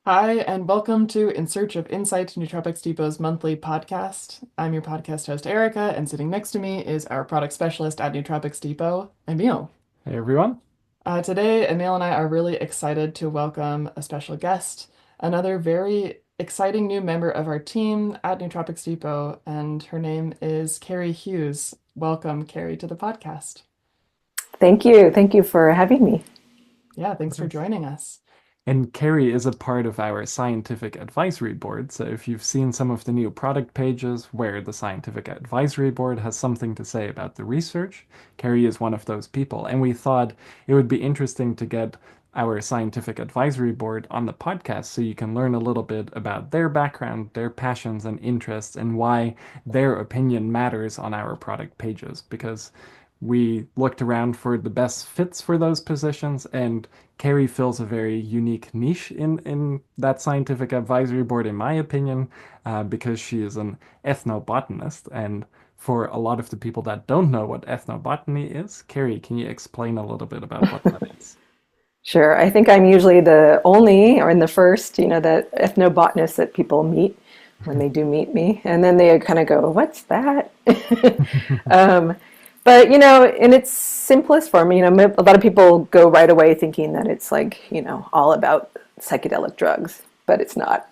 Hi, and welcome to In Search of Insight, Nootropics Depot's monthly podcast. I'm your podcast host, Erica, and sitting next to me is our product specialist at Nootropics Depot, Emil. Hey everyone. Today, Emil and I are really excited to welcome a special guest, another very exciting new member of our team at Nootropics Depot, and her name is Kerry Hughes. Welcome, Kerry, to the podcast. Thank you. Thank you for having me. Yeah, Of thanks for course. joining us. And Kerry is a part of our scientific advisory board. So if you've seen some of the new product pages where the scientific advisory board has something to say about the research, Kerry is one of those people. And we thought it would be interesting to get our scientific advisory board on the podcast so you can learn a little bit about their background, their passions and interests, and why their opinion matters on our product pages. Because we looked around for the best fits for those positions, and Kerry fills a very unique niche in that scientific advisory board, in my opinion, because she is an ethnobotanist. And for a lot of the people that don't know what ethnobotany is, Kerry, can you explain a little bit about what that is? Sure. I think I'm usually the only or in the first, that ethnobotanist that people meet when they do meet me. And then they kind of go, what's that? um, but, in its simplest form, a lot of people go right away thinking that it's like, all about psychedelic drugs, but it's not.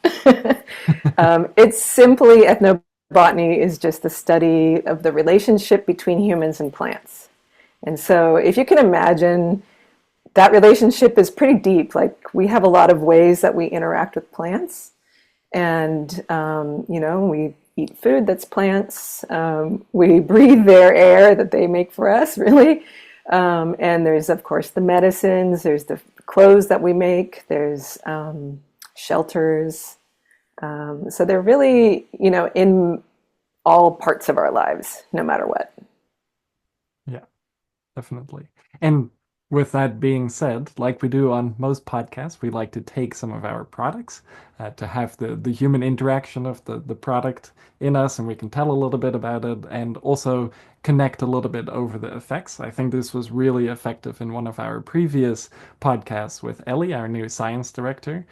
It's simply ethnobotany is just the study of the relationship between humans and plants. And so if you can imagine, that relationship is pretty deep. Like we have a lot of ways that we interact with plants, and we eat food that's plants. We breathe their air that they make for us, really. And there's of course the medicines. There's the clothes that we make. There's shelters. So they're really, in all parts of our lives, no matter what. Yeah, definitely. And with that being said, like we do on most podcasts, we like to take some of our products to have the human interaction of the product in us, and we can tell a little bit about it and also connect a little bit over the effects. I think this was really effective in one of our previous podcasts with Ellie, our new science director.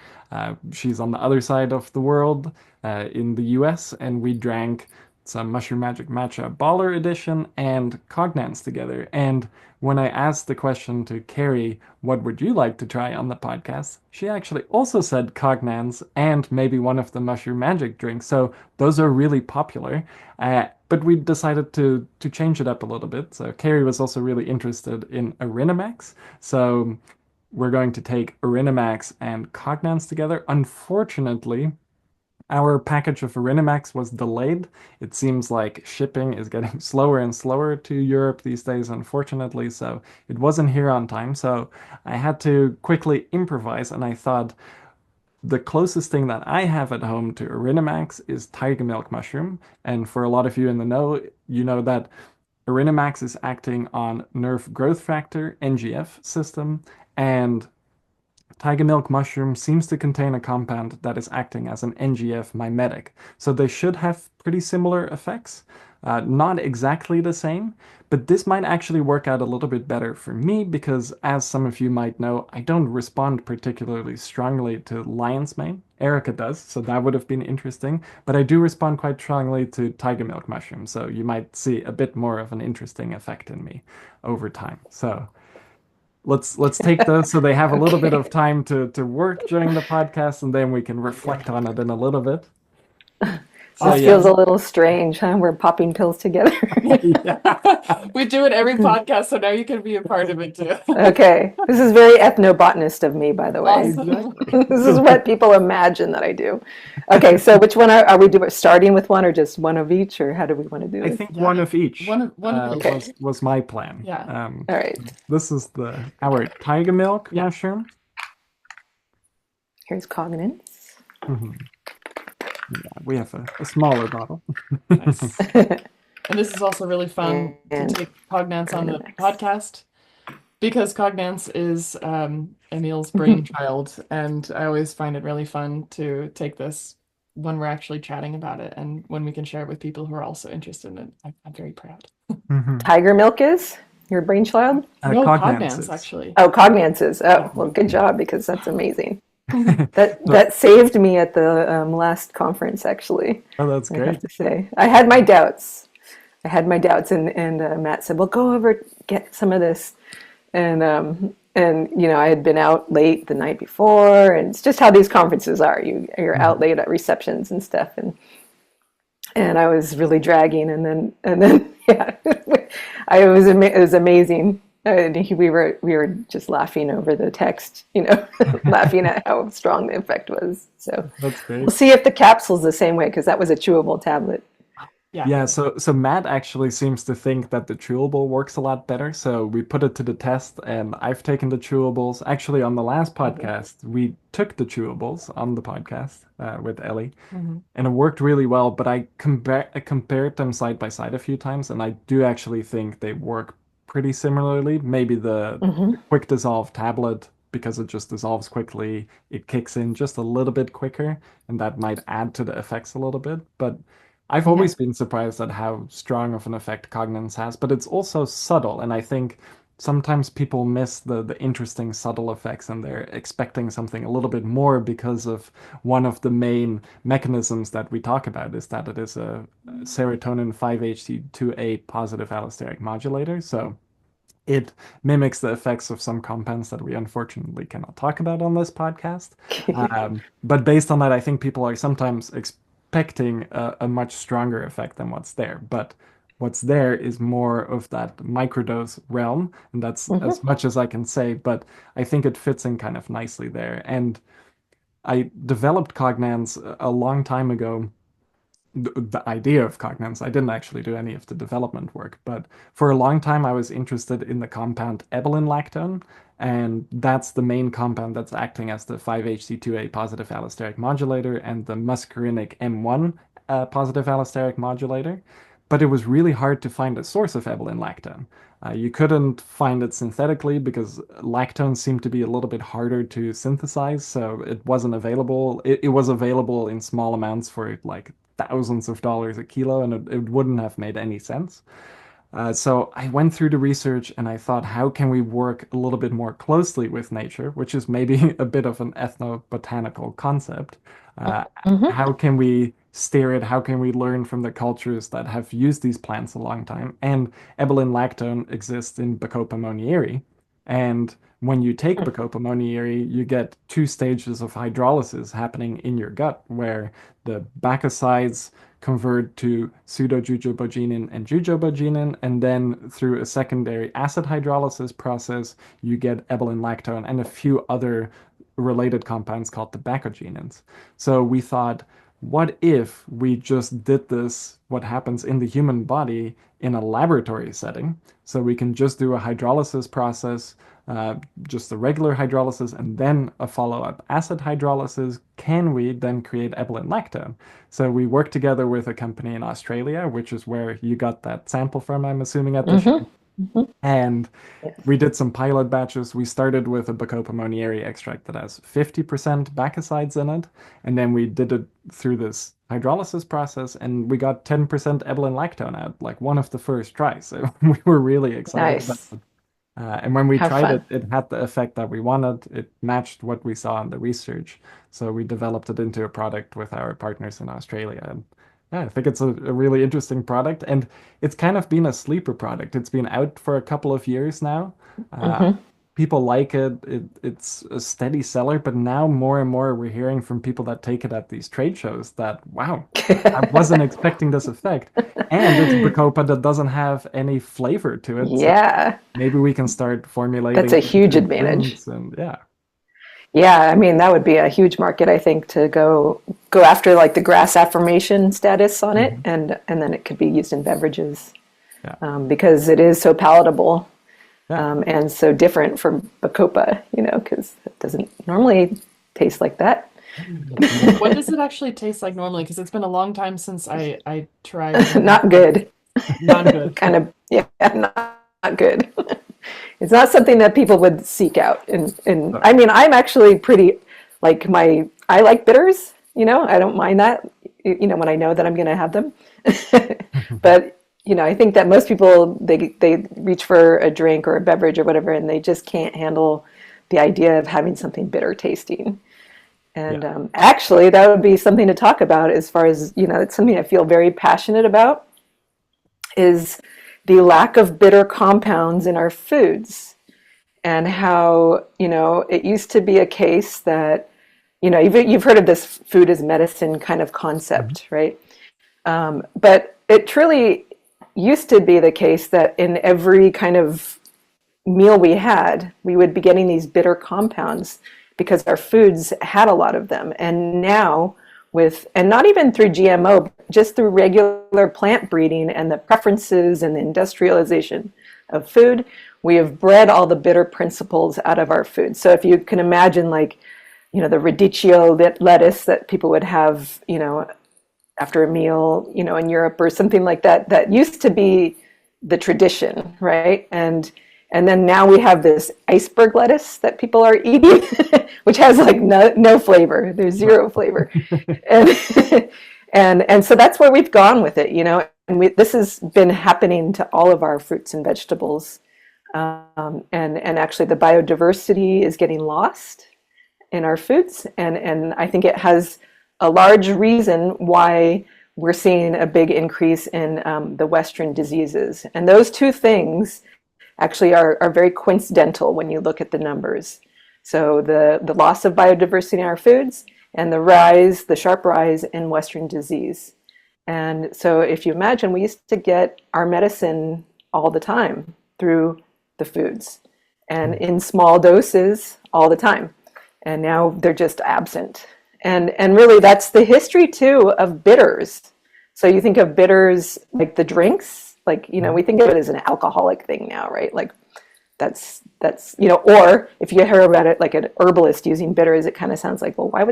She's on the other side of the world in the US, and we drank some Mushroom Magic Matcha Baller Edition and Cognance together. And when I asked the question to Kerry, what would you like to try on the podcast? She actually also said Cognance and maybe one of the Mushroom Magic drinks. So those are really popular. But we decided to change it up a little bit. So Kerry was also really interested in Erinamax. So we're going to take Erinamax and Cognance together. Unfortunately, our package of Erinamax was delayed. It seems like shipping is getting slower and slower to Europe these days, unfortunately, so it wasn't here on time. So I had to quickly improvise, and I thought the closest thing that I have at home to Erinamax is tiger milk mushroom. And for a lot of you in the know, you know that Erinamax is acting on nerve growth factor, NGF system, and tiger milk mushroom seems to contain a compound that is acting as an NGF mimetic. So they should have pretty similar effects. Not exactly the same, but this might actually work out a little bit better for me because, as some of you might know, I don't respond particularly strongly to lion's mane. Erica does, so that would have been interesting, but I do respond quite strongly to tiger milk mushroom, so you might see a bit more of an interesting effect in me over time. So let's take those so they have a little bit of Okay. time to work during the podcast, and then we can reflect on it in a little bit. So This yeah, feels a Awesome. little strange, huh? We're popping pills together. yeah, We do it every podcast, so now you can be a part of it too. Okay. This is very ethnobotanist of me, by the way. exactly. This is what people imagine that I do. Okay, so which one are we doing? Starting with one or just one of each, or how do we want to do I this? think Yeah. one of each One of each. Okay. was my plan. Yeah. All right. This is the our tiger milk Yeah. mushroom. Here's Cognance. Mhm. Yeah, we have a smaller bottle. Nice. And this is also really fun to And take Cognance on the Erinamax. podcast because Cognance is Emil's brainchild, and I always find it really fun to take this when we're actually chatting about it and when we can share it with people who are also interested in it. I'm very proud. Mhm. Tiger Milk is your brainchild? No, Cognance Cognance is. actually. Oh, Cognance is. Yeah. Oh, well, good job because that's amazing. So, That saved me at the last conference, actually. oh, that's I have great. to say, I had my doubts. And Matt said, "Well, go over get some of this," and I had been out late the night before, and it's just how these conferences are. You're out Mhm. late at receptions and stuff, and I was really dragging, and then yeah, it was amazing. And we were just laughing over the text, laughing at how strong the effect was. So That's we'll great. see if the capsule's the same way because that was a chewable tablet. Yeah. Yeah, so Matt actually seems to think that the chewable works a lot better. So we put it to the test, and I've taken the chewables. Actually, on the last Mhm. podcast, we took the chewables on the podcast with Ellie, Mhm. and it worked really well. But I compared them side by side a few times, and I do actually think they work pretty similarly. Maybe the Hmm. quick dissolve tablet, because it just dissolves quickly, it kicks in just a little bit quicker, and that might add to the effects a little bit. But I've Yeah. always been surprised at how strong of an effect Cognance has, but it's also subtle, and I think sometimes people miss the interesting subtle effects and they're expecting something a little bit more because of one of the main mechanisms that we talk about is that it is a serotonin 5-HT2A positive allosteric modulator. So it mimics the effects of some compounds that we unfortunately cannot talk about on this podcast. But based on that, I think people are sometimes expecting a much stronger effect than what's there. But what's there is more of that microdose realm, and that's as Hmm. much as I can say. But I think it fits in kind of nicely there. And I developed Cognance a long time ago, the idea of Cognance. I didn't actually do any of the development work, but for a long time I was interested in the compound ebelin lactone, and that's the main compound that's acting as the 5-HT2A positive allosteric modulator and the muscarinic M1 positive allosteric modulator. But it was really hard to find a source of ebelin lactone. You couldn't find it synthetically because lactone seemed to be a little bit harder to synthesize, so it wasn't available. It was available in small amounts for like thousands of dollars a kilo, and it wouldn't have made any sense. So I went through the research and I thought, how can we work a little bit more closely with nature, which is maybe a bit of an ethnobotanical concept. Uh, Hmm. how can we steer it? How can we learn from the cultures that have used these plants a long time? And ebelin lactone exists in Bacopa monnieri. And when you take Bacopa monnieri, you get two stages of hydrolysis happening in your gut, where the bacosides convert to pseudojujobogenin and jujobogenin, and then through a secondary acid hydrolysis process, you get ebelin lactone and a few other related compounds called the bacogenins. So we thought, what if we just did this, what happens in the human body, in a laboratory setting? So we can just do a hydrolysis process, uh, just the regular hydrolysis, and then a follow-up acid hydrolysis. Can we then create ebelin lactone? So we worked together with a company in Australia, which is where you got that sample from, I'm assuming, at the Hmm. show. And Yes. we did some pilot batches. We started with a Bacopa monnieri extract that has 50% bacosides in it, and then we did it through this hydrolysis process, and we got 10% ebelin lactone out, like one of the first tries. So we were really excited about Nice. it. And when we How tried it, fun. it had the effect that we wanted. It matched what we saw in the research. So we developed it into a product with our partners in Australia. And yeah, I think it's a really interesting product. And it's kind of been a sleeper product. It's been out for a couple of years now. Uh, Hmm. People like it. It's a steady seller. But now more and more we're hearing from people that take it at these trade shows that, wow, I wasn't expecting this effect. And it's Bacopa that doesn't have any flavor to it. So Yeah, maybe we can start that's formulating a it huge into advantage. drinks and yeah. Yeah, I mean that would be a huge market, I think, to go after like the grass affirmation status on it, Mhm. and then it could be used in beverages Yeah. because it is so palatable Yeah. and so different from Bacopa, because it doesn't normally taste like that. What does it actually taste like normally? Because it's been a long time since I tried one of Not the good, non-good. kind of. Yeah, not good. It's not something that people would seek out. And So, I mean, I'm actually pretty like I like bitters. I don't mind that. When I know that I'm going to have them. But I think that most people they reach for a drink or a beverage or whatever, and they just can't handle the idea of having something bitter tasting. And Yeah. actually, that would be something to talk about as far as, it's something I feel very passionate about, is the lack of bitter compounds in our foods. And how, it used to be a case that, you've heard of this food as medicine kind of Mhm. concept, right? But it truly used to be the case that in every kind of meal we had, we would be getting these bitter compounds because our foods had a lot of them. And now, and not even through GMO, just through regular plant breeding and the preferences and the industrialization of food, we have bred all the bitter principles out of our food. So if you can imagine, like, the radicchio lettuce that people would have, after a meal, in Europe or something like that, that used to be the tradition, right? And then now we have this iceberg lettuce that people are eating, which has like no flavor. There's Right. zero flavor, and and so that's where we've gone with it, And this has been happening to all of our fruits and vegetables, and actually the biodiversity is getting lost in our foods, and I think it has a large reason why we're seeing a big increase in the Western diseases, and those two things actually are very coincidental when you look at the numbers. So the loss of biodiversity in our foods and the sharp rise in Western disease. And so if you imagine, we used to get our medicine all the time through the foods and Mm. in small doses all the time. And now they're just absent. And really that's the history too of bitters. So you think of bitters like the drinks, like, Mhm. we think of it as an alcoholic thing now, right? Like that's or if you hear about it like an herbalist using bitters, it kind of sounds like, well, why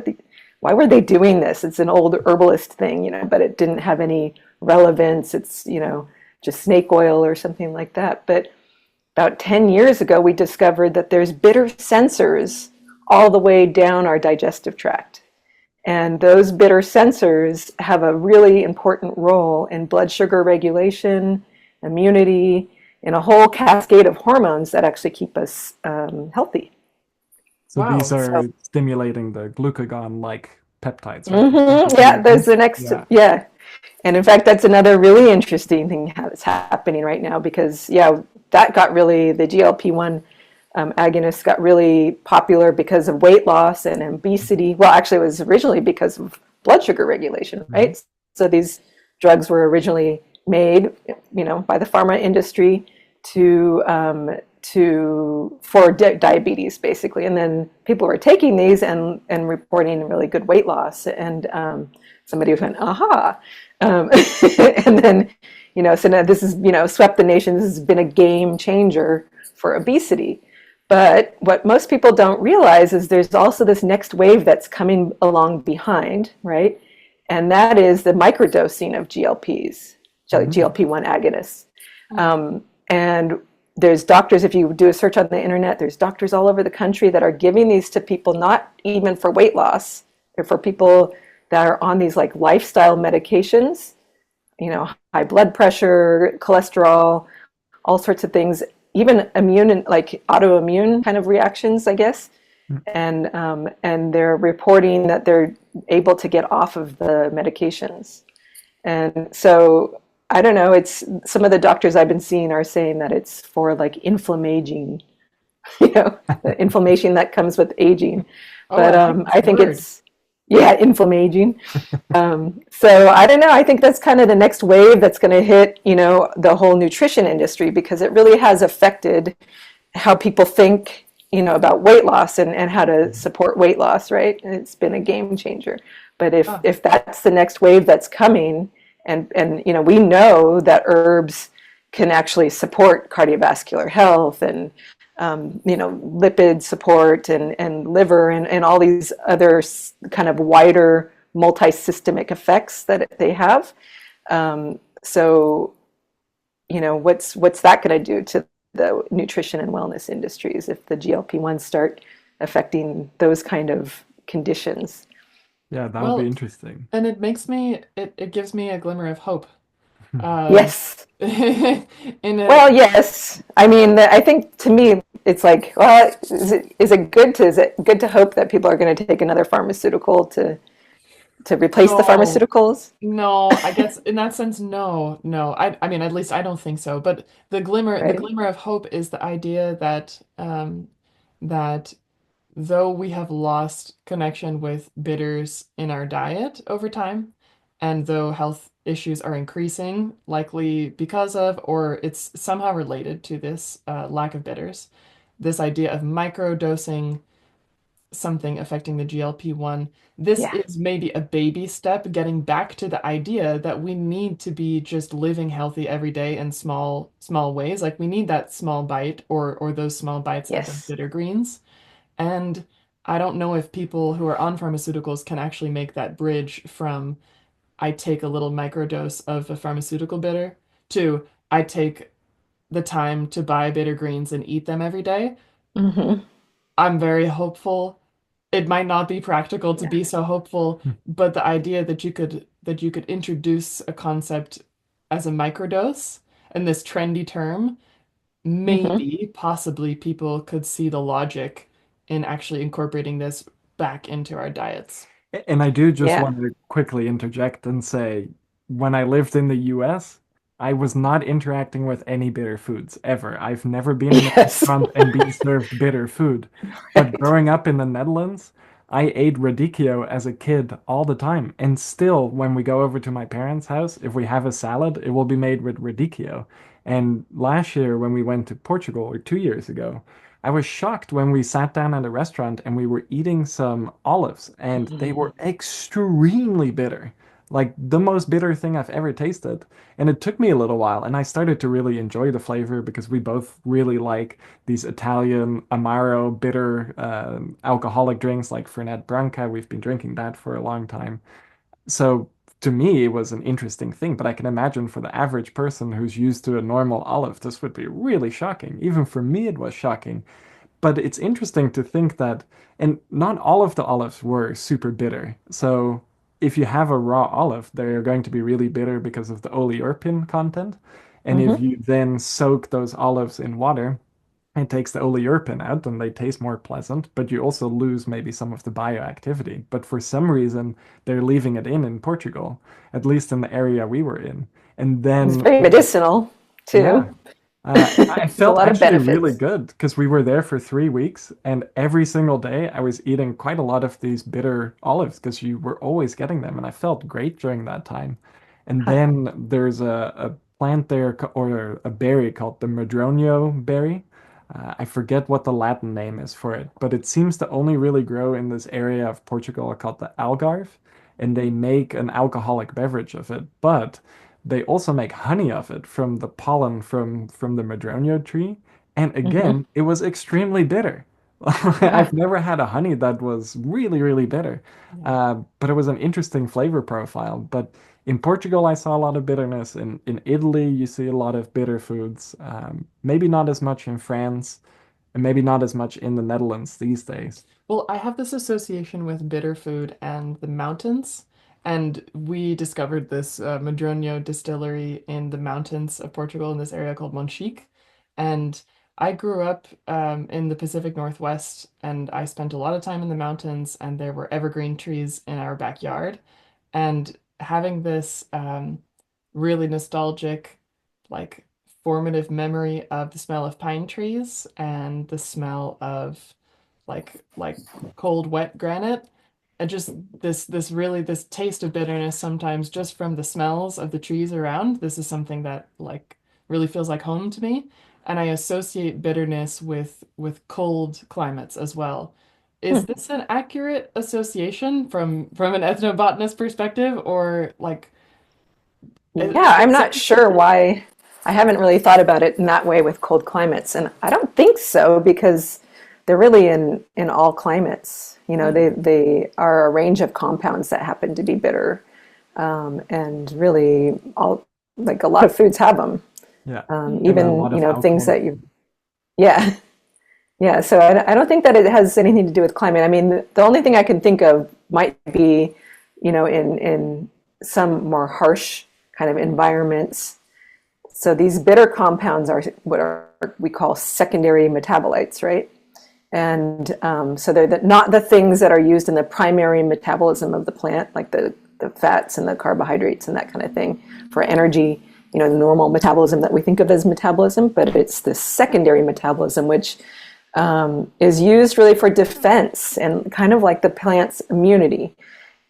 were they doing this? It's an old herbalist thing, but it didn't have any relevance. It's, just snake oil or something like that. But about 10 years ago, we discovered that there's bitter sensors all the way down our digestive tract. And those bitter sensors have a really important role in blood sugar regulation, immunity, in a whole cascade of hormones that actually keep us healthy. So these Wow. So, are stimulating the glucagon-like peptides, right? yeah, there's GLPs? the next, Yeah. yeah. And in fact, that's another really interesting thing that's happening right now because, yeah, the GLP-1 agonists got really popular because of weight loss and obesity. Well, actually, it was originally because of blood sugar regulation, Mhm. right? So these drugs were originally made, by the pharma industry for diabetes, basically. And then people were taking these and reporting really good weight loss. And somebody went, aha. And then, so now this is, swept the nation. This has been a game changer for obesity. But what most people don't realize is there's also this next wave that's coming along behind, right? And that is the microdosing of GLPs, Mhm. GLP-1 agonists. Hmm. And there's doctors, if you do a search on the internet, there's doctors all over the country that are giving these to people, not even for weight loss, but for people that are on these like lifestyle medications, high blood pressure, cholesterol, all sorts of things, even immune and like autoimmune kind of reactions, I guess. Mm. And they're reporting that they're able to get off of the medications. And so I don't know, it's some of the doctors I've been seeing are saying that it's for like inflammaging, the inflammation that comes with aging. Oh, But I like I that think word. it's, yeah, inflammaging. So I don't know. I think that's kind of the next wave that's going to hit, the whole nutrition industry because it really has affected how people think, about weight loss and how to support weight loss, right? And it's been a game changer. But if Ah, if that's the next wave that's coming, and we know that herbs can actually support cardiovascular health and lipid support and liver and all these other kind of wider multi-systemic effects that they have. So, what's that going to do to the nutrition and wellness industries if the GLP-1s start affecting those kind of conditions? Yeah, that would be well, interesting. and it gives me a glimmer of hope. Um, Yes. in a Well, yes. I mean, I think to me, it's like, well, is it good to hope that people are going to take another pharmaceutical to replace the No, pharmaceuticals, no, I guess in that sense, no, no. I mean, at least I don't think so. But the right? glimmer of hope is the idea that that though we have lost connection with bitters in our diet over time, and though health issues are increasing, likely because of, or it's somehow related to this lack of bitters, this idea of microdosing something affecting the GLP-1, this Yeah. is maybe a baby step getting back to the idea that we need to be just living healthy every day in small ways. Like we need that small bite or those small bites of those Yes. bitter greens. And I don't know if people who are on pharmaceuticals can actually make that bridge from I take a little microdose of a pharmaceutical bitter to I take the time to buy bitter greens and eat them every day. Hmm. I'm very hopeful. It might not be practical to Yeah. be so hopeful, but the idea that you could introduce a concept as a microdose and this trendy term, Hmm. maybe, possibly people could see the logic in actually incorporating this back into our diets. And I do just Yeah. want to quickly interject and say, when I lived in the US, I was not interacting with any bitter foods ever. I've never been in a Yes. restaurant and been served bitter food. But Right. growing up in the Netherlands, I ate radicchio as a kid all the time. And still, when we go over to my parents' house, if we have a salad, it will be made with radicchio. And last year, when we went to Portugal, or 2 years ago, I was shocked when we sat down at a restaurant and we were eating some olives, and they Mm. were extremely bitter. Like the most bitter thing I've ever tasted. And it took me a little while, and I started to really enjoy the flavor because we both really like these Italian Amaro bitter alcoholic drinks like Fernet Branca. We've been drinking that for a long time. So to me, it was an interesting thing, but I can imagine for the average person who's used to a normal olive, this would be really shocking. Even for me, it was shocking. But it's interesting to think that, and not all of the olives were super bitter. So if you have a raw olive, they're going to be really bitter because of the oleoerpin content. And if Hmm. you then soak those olives in water, it takes the oleoerpin out and they taste more pleasant, but you also lose maybe some of the bioactivity. But for some reason, they're leaving it in Portugal, at least in the area we were in. And It's then, very medicinal yeah, too. I There's a felt lot of actually really benefits. good because we were there for 3 weeks, and every single day I was eating quite a lot of these bitter olives because you were always getting them, and I felt great during that time. And Huh. then there's a plant there or a berry called the Madronho berry. I forget what the Latin name is for it, but it seems to only really grow in this area of Portugal called the Algarve, and they make an alcoholic beverage of it. But they also make honey of it from the pollen from the Madronio tree. And Hmm. again, it was extremely bitter. I've Yeah. never had a honey that was really, really bitter. Yeah. But it was an interesting flavor profile. But in Portugal, I saw a lot of bitterness. In Italy, you see a lot of bitter foods. Maybe not as much in France, and maybe not as much in the Netherlands these days. Well, I have this association with bitter food and the mountains. And we discovered this Madronho distillery in the mountains of Portugal in this area called Monchique. And I grew up in the Pacific Northwest, and I spent a lot of time in the mountains, and there were evergreen trees in our backyard. And having this really nostalgic, like formative memory of the smell of pine trees and the smell of like cold wet granite and just this really this taste of bitterness sometimes just from the smells of the trees around. This is something that like really feels like home to me, and I associate bitterness with cold climates as well. Is Hmm. this an accurate association from an ethnobotanist perspective, or like Yeah, I'm is not it sure why. I haven't really thought about it in that way with cold climates, and I don't think so because they're really in all climates. You know, yeah, they are a range of compounds that happen to be bitter, and really all like a lot of foods have them. Yeah. And a Even lot of things alcohol. that you, yeah, yeah. So I don't think that it has anything to do with climate. I mean, the only thing I can think of might be, in some more harsh kind of environments, So these bitter compounds are what we call secondary metabolites, right? And so they're not the things that are used in the primary metabolism of the plant, like the fats and the carbohydrates and that kind of thing for energy, the normal metabolism that we think of as metabolism, but it's the secondary metabolism, which is used really for defense and kind of like the plant's immunity.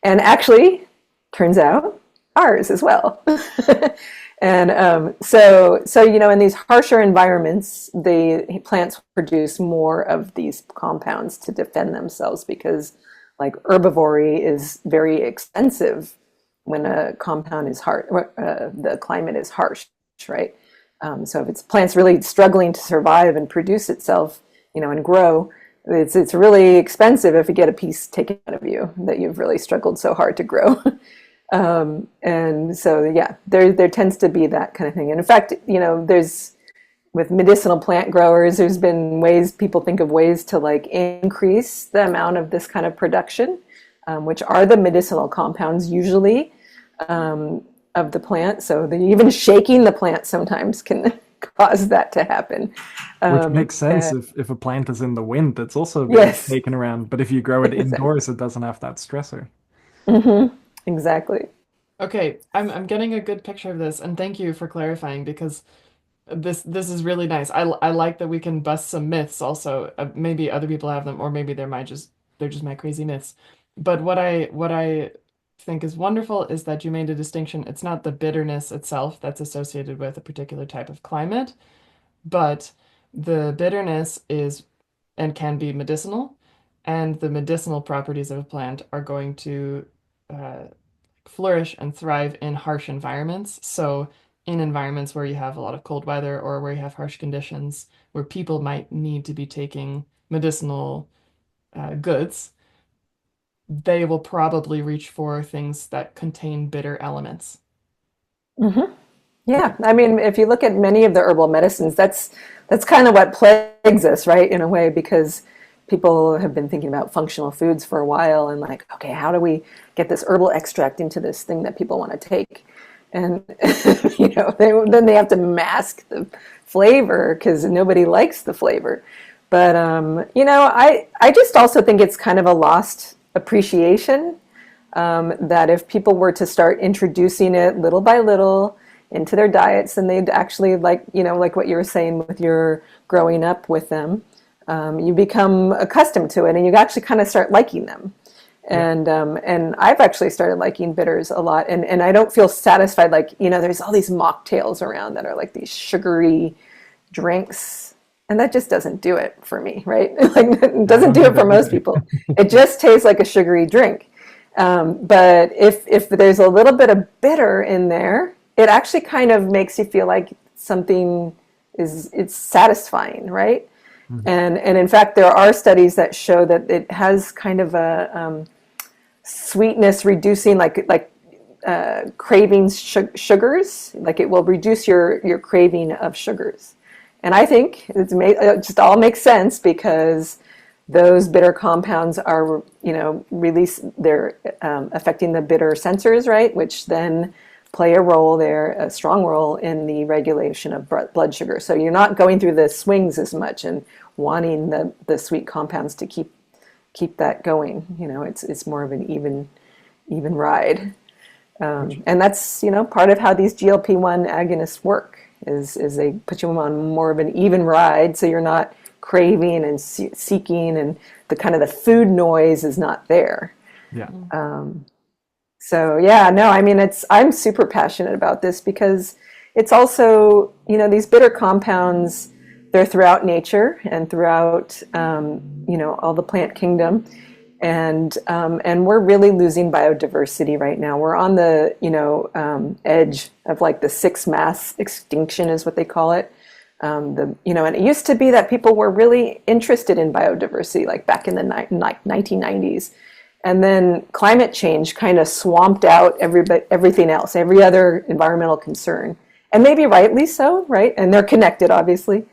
And actually, turns out, ours as well. And so in these harsher environments, the plants produce more of these compounds to defend themselves because, like, herbaviore is very expensive when a compound is hard, the climate is harsh, right? So if it's plants really struggling to survive and produce itself, and grow, it's really expensive if you get a piece taken out of you that you've really struggled so hard to grow. And so, yeah, there tends to be that kind of thing. And in fact, with medicinal plant growers, there's been people think of ways to like increase the amount of this kind of production, which are the medicinal compounds usually of the plant. So even shaking the plant sometimes can cause that to happen. Which makes sense if a plant is in the wind, it's also being taken around. But if you grow it indoors, it doesn't have that stressor. Mm-hmm. Exactly. Okay, I'm getting a good picture of this, and thank you for clarifying because this is really nice. I like that we can bust some myths also. Maybe other people have them, or maybe they're just my crazy myths. But what I think is wonderful is that you made a distinction. It's not the bitterness itself that's associated with a particular type of climate, but the bitterness is and can be medicinal, and the medicinal properties of a plant are going to flourish and thrive in harsh environments. So in environments where you have a lot of cold weather or where you have harsh conditions, where people might need to be taking medicinal goods, they will probably reach for things that contain bitter elements. Mm-hmm. Yeah, I mean, if you look at many of the herbal medicines, that's kind of what plagues us, right, in a way, because people have been thinking about functional foods for a while and like, okay, how do we get this herbal extract into this thing that people want to take? And then they have to mask the flavor because nobody likes the flavor. But I just also think it's kind of a lost appreciation that if people were to start introducing it little by little into their diets, then they'd actually like what you were saying with your growing up with them. You become accustomed to it, and you actually kind of start liking them. And I've actually started liking bitters a lot, and I don't feel satisfied. Like, there's all these mocktails around that are like these sugary drinks, and that just doesn't do it for me, right? Like, it doesn't do it for most people. It just tastes like a sugary drink. But if there's a little bit of bitter in there, it actually kind of makes you feel like something it's satisfying, right? Mm-hmm. And in fact, there are studies that show that it has kind of a sweetness reducing, like cravings sugars. Like, it will reduce your craving of sugars. And I think it just all makes sense because those bitter compounds are, they're affecting the bitter sensors, right? Which then play a strong role in the regulation of blood sugar. So you're not going through the swings as much and wanting the sweet compounds to keep that going. It's more of an even ride. And that's, part of how these GLP-1 agonists work is they put you on more of an even ride. So you're not craving and seeking, and the kind of the food noise is not there. Yeah. So yeah, no, I mean, I'm super passionate about this because it's also, these bitter compounds, they're throughout nature and throughout, all the plant kingdom. And we're really losing biodiversity right now. We're on the, edge of like the sixth mass extinction is what they call it. And it used to be that people were really interested in biodiversity, like back in the 1990s. And then climate change kind of swamped out everything else, every other environmental concern. And maybe rightly so, right? And they're connected, obviously.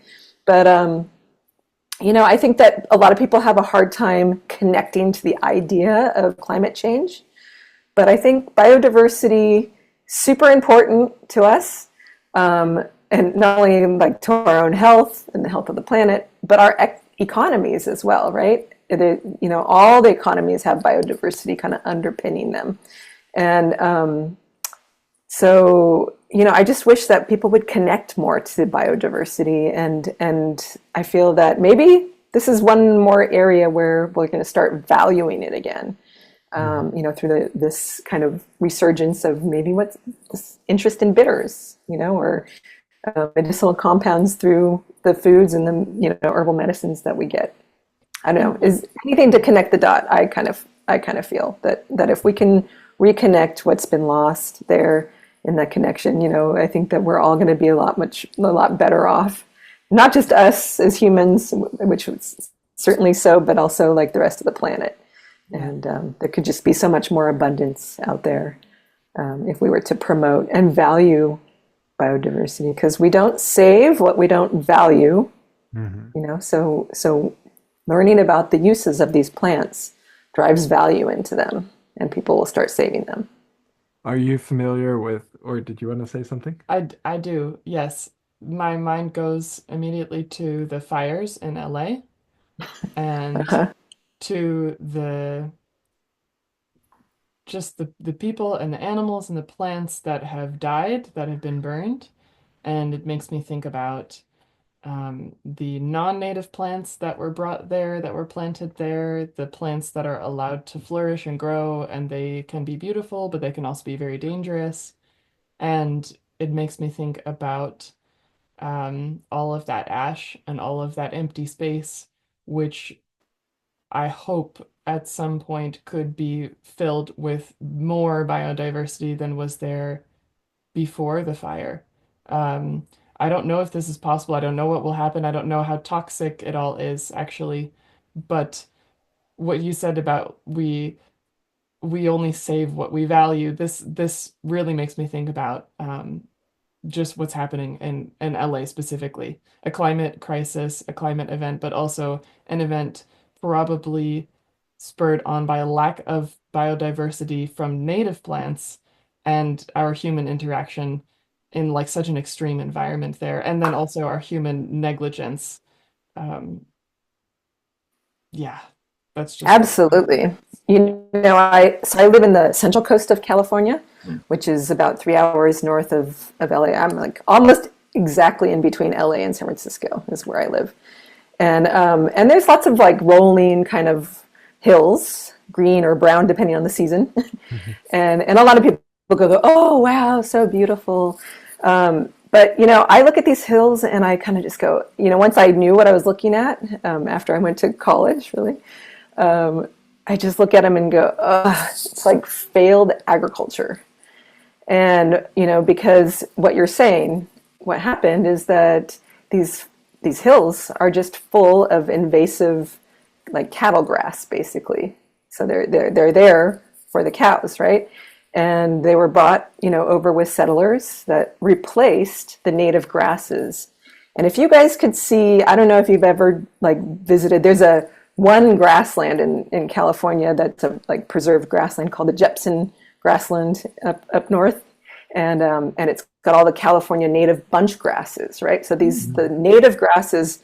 But, I think that a lot of people have a hard time connecting to the idea of climate change. But I think biodiversity, super important to us. and not only like to our own health and the health of the planet, but our economies as well, right? All the economies have biodiversity kind of underpinning them. And so, I just wish that people would connect more to biodiversity. And I feel that maybe this is one more area where we're going to start valuing it again, through this kind of resurgence of maybe what's this interest in bitters, or medicinal compounds through the foods and the, herbal medicines that we get. I don't know, is anything to connect the dot. I kind of feel that if we can reconnect what's been lost there in that connection, I think that we're all going to be a lot better off. Not just us as humans, which was certainly so, but also like the rest of the planet. And there could just be so much more abundance out there if we were to promote and value biodiversity, because we don't save what we don't value. So learning about the uses of these plants drives value into them, and people will start saving them. Are you familiar with, or did you want to say something? I do, yes. My mind goes immediately to the fires in LA and to the people and the animals and the plants that have died, that have been burned. And it makes me think about the non-native plants that were brought there, that were planted there, the plants that are allowed to flourish and grow, and they can be beautiful, but they can also be very dangerous. And it makes me think about all of that ash and all of that empty space, which I hope at some point could be filled with more biodiversity than was there before the fire. Um, I don't know if this is possible. I don't know what will happen. I don't know how toxic it all is, actually. But what you said about we only save what we value, this really makes me think about just what's happening in LA specifically. A climate crisis, a climate event, but also an event probably spurred on by a lack of biodiversity from native plants and our human interaction in like such an extreme environment there, and then also our human negligence. Um, yeah, that's just Absolutely. I live in the central coast of California, which is about 3 hours north of LA. I'm like almost exactly in between LA and San Francisco is where I live. And there's lots of like rolling kind of hills, green or brown, depending on the season. And a lot of people go, oh, wow, so beautiful. But, I look at these hills and I kind of just go, once I knew what I was looking at, after I went to college, really, I just look at them and go, it's like failed agriculture. And, because what you're saying, what happened is that these hills are just full of invasive, like cattle grass, basically. So they're there for the cows, right? And they were brought, over with settlers that replaced the native grasses. And if you guys could see, I don't know if you've ever like visited, there's one grassland in California that's a like preserved grassland called the Jepson grassland up north. And it's got all the California native bunch grasses, right? So the native grasses,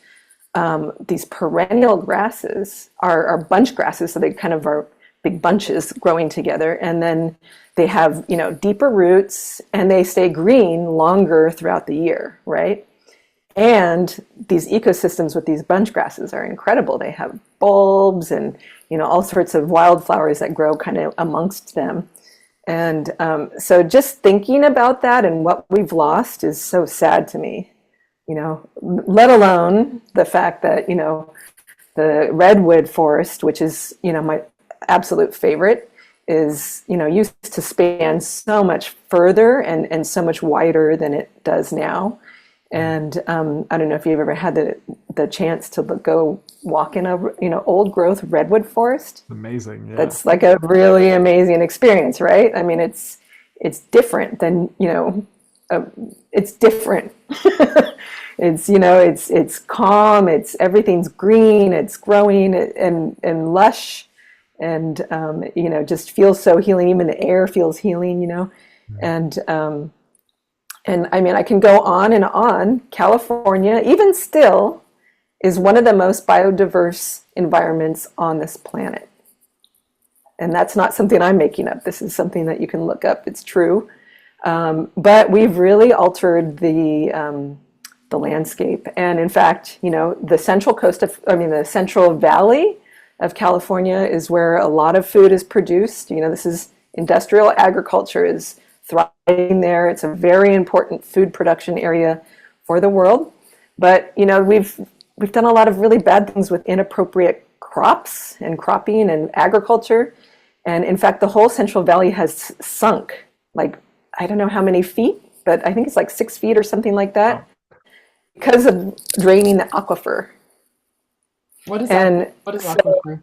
these perennial grasses are bunch grasses. So they kind of are big bunches growing together. And then they have, deeper roots and they stay green longer throughout the year, right? And these ecosystems with these bunch grasses are incredible. They have bulbs and, all sorts of wildflowers that grow kind of amongst them. And so just thinking about that and what we've lost is so sad to me, let alone the fact that, the redwood forest, which is, my absolute favorite, is, used to span so much further and so much wider than it does now. And I don't know if you've ever had the chance to go walk in a old growth redwood forest. Amazing, yeah. That's like a really amazing experience, right? I mean, it's different than it's different. It's calm. It's everything's green. It's growing and lush, and just feels so healing. Even the air feels healing, and And I mean, I can go on and on. California, even still, is one of the most biodiverse environments on this planet. And that's not something I'm making up. This is something that you can look up. It's true. But we've really altered the landscape. And in fact, you know, the the Central Valley of California is where a lot of food is produced. You know, this is industrial agriculture is thriving there. It's a very important food production area for the world. But, you know, we've done a lot of really bad things with inappropriate crops and cropping and agriculture. And in fact, the whole Central Valley has sunk, like, I don't know how many feet, but I think it's like 6 feet or something like that, because of draining the aquifer. What is And that? What is so aquifer?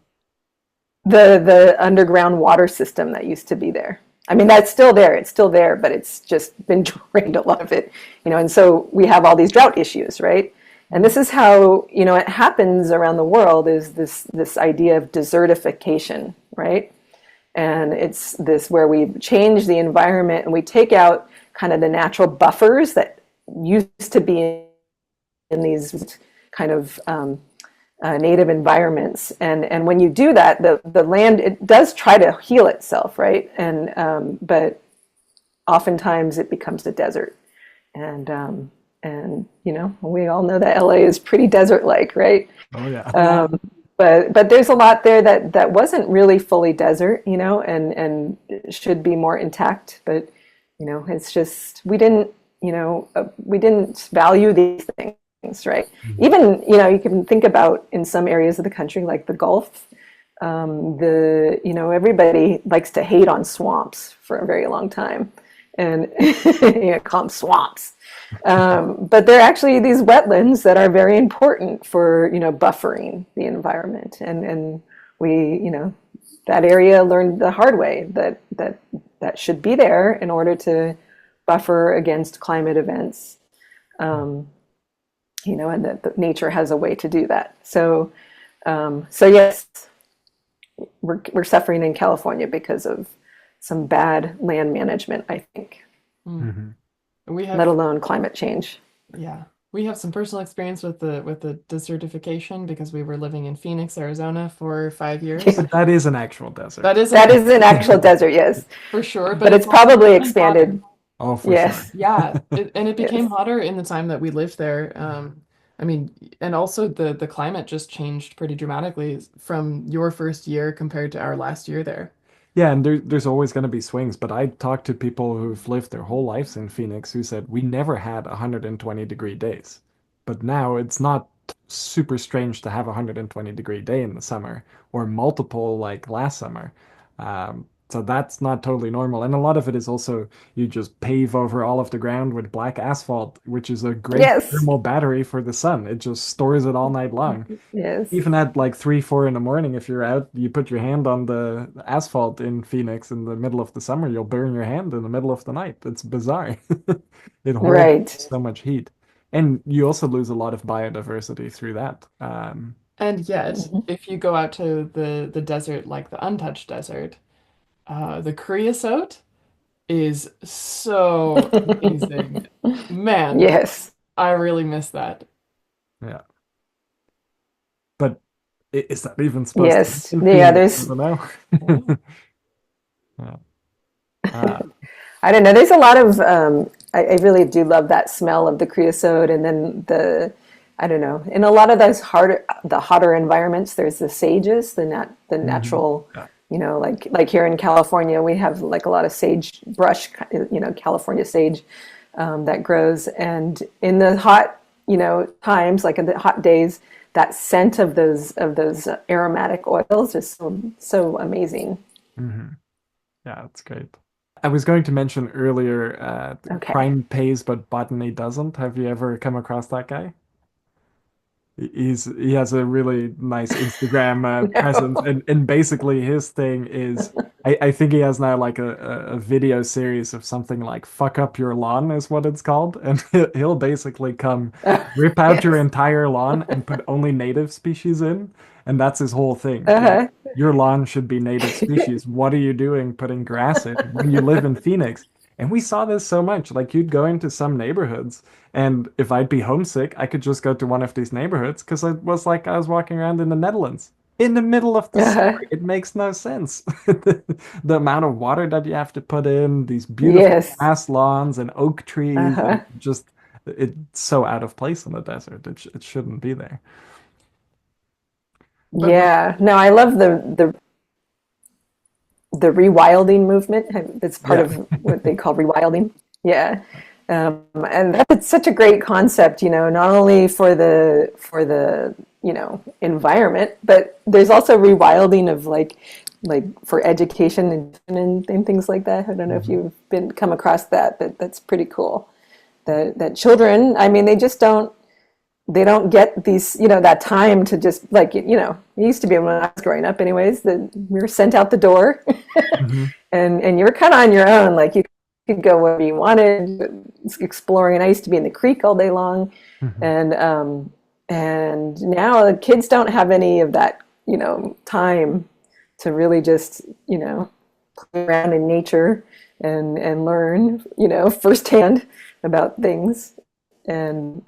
the underground water system that used to be there. I mean, that's still there. It's still there, but it's just been drained, a lot of it, you know, and so we have all these drought issues, right? And this is how, you know, it happens around the world, is this idea of desertification, right? And it's this where we change the environment and we take out kind of the natural buffers that used to be in these kind of native environments. And when you do that, the land, it does try to heal itself, right? And but oftentimes it becomes a desert. And you know, we all know that LA is pretty desert-like, right? Oh yeah. But there's a lot there that wasn't really fully desert, you know, and should be more intact. But you know, it's just we didn't value these things, right? Mm-hmm. Even, you know, you can think about in some areas of the country, like the Gulf, you know, everybody likes to hate on swamps for a very long time, and you know, call them swamps. But they're actually these wetlands that are very important for, you know, buffering the environment. And we, you know, that area learned the hard way that should be there in order to buffer against climate events. You know, and that nature has a way to do that. So yes, we're suffering in California because of some bad land management, I think. Mm-hmm. We Let have, alone climate change. yeah, we have some personal experience with the desertification because we were living in Phoenix, Arizona for 5 years. But that is an actual desert. That is That is an actual desert, yes. for sure, But it's also probably becoming hotter. expanded. Oh, for Yes. Yeah, and it became Yes. hotter in the time that we lived there. I mean, and also the climate just changed pretty dramatically from your first year compared to our last year there. Yeah, and there's always going to be swings, but I talked to people who've lived their whole lives in Phoenix who said we never had 120-degree days. But now it's not super strange to have a 120-degree day in the summer or multiple like last summer. So that's not totally normal. And a lot of it is also you just pave over all of the ground with black asphalt, which is a great Yes. thermal battery for the sun. It just stores it all night long. Yes. Even at like 3, 4 in the morning, if you're out, you put your hand on the asphalt in Phoenix in the middle of the summer, you'll burn your hand in the middle of the night. It's bizarre. It holds Right. so much heat. And you also lose a lot of biodiversity through that. And yet, Mhm. if you go out to the desert, like the untouched desert, the creosote is so amazing. Man, Yes. I really miss that. Yeah. But is that even supposed to be Yes. in Yeah, Phoenix? I there's don't know. Yeah. Yeah. Uh, I don't know. There's a lot of I really do love that smell of the creosote, and then I don't know. In a lot of the hotter environments, there's the sages, the mhm. natural, Yeah. you know, like here in California, we have like a lot of sage brush, you know, California sage that grows, and in the hot, you know, times, like in the hot days, that scent of those aromatic oils is so amazing. Mhm. Yeah, that's great. I was going to mention earlier, Okay. crime pays but botany doesn't. Have you ever come across that guy? He has a really nice Instagram presence, No. and basically his thing is I think he has now like a video series of something like "fuck up your lawn" is what it's called, and he'll basically come rip out your Yes. entire lawn and put only native species in, and that's his whole thing. Like Uh-huh. your lawn should be native species. What are you doing putting grass in when you live in Phoenix? And we saw this so much. Like you'd go into some neighborhoods, and if I'd be homesick, I could just go to one of these neighborhoods because it was like I was walking around in the Netherlands. In the middle of the Uh-huh. summer. It makes no sense. The amount of water that you have to put in, these beautiful Yes. grass lawns and oak trees, and Uh-huh. just it's so out of place in the desert. It shouldn't be there. But Yeah. No, I love the rewilding movement. It's part yeah. of what they call rewilding. Yeah. And that's such a great concept, not only for the environment, but there's also rewilding of like for education and things like that. I don't know if Mhm. you've been come across that, but that's pretty cool. That children, I mean, they don't get these, that time to just like, it used to be when I was growing up anyways, that we were sent out the door Mhm. and you were kind of on your own. Like you could go wherever you wanted, exploring. I used to be in the creek all day long. Mhm. And now the kids don't have any of that, time to really just, play around in nature and learn, firsthand about things. And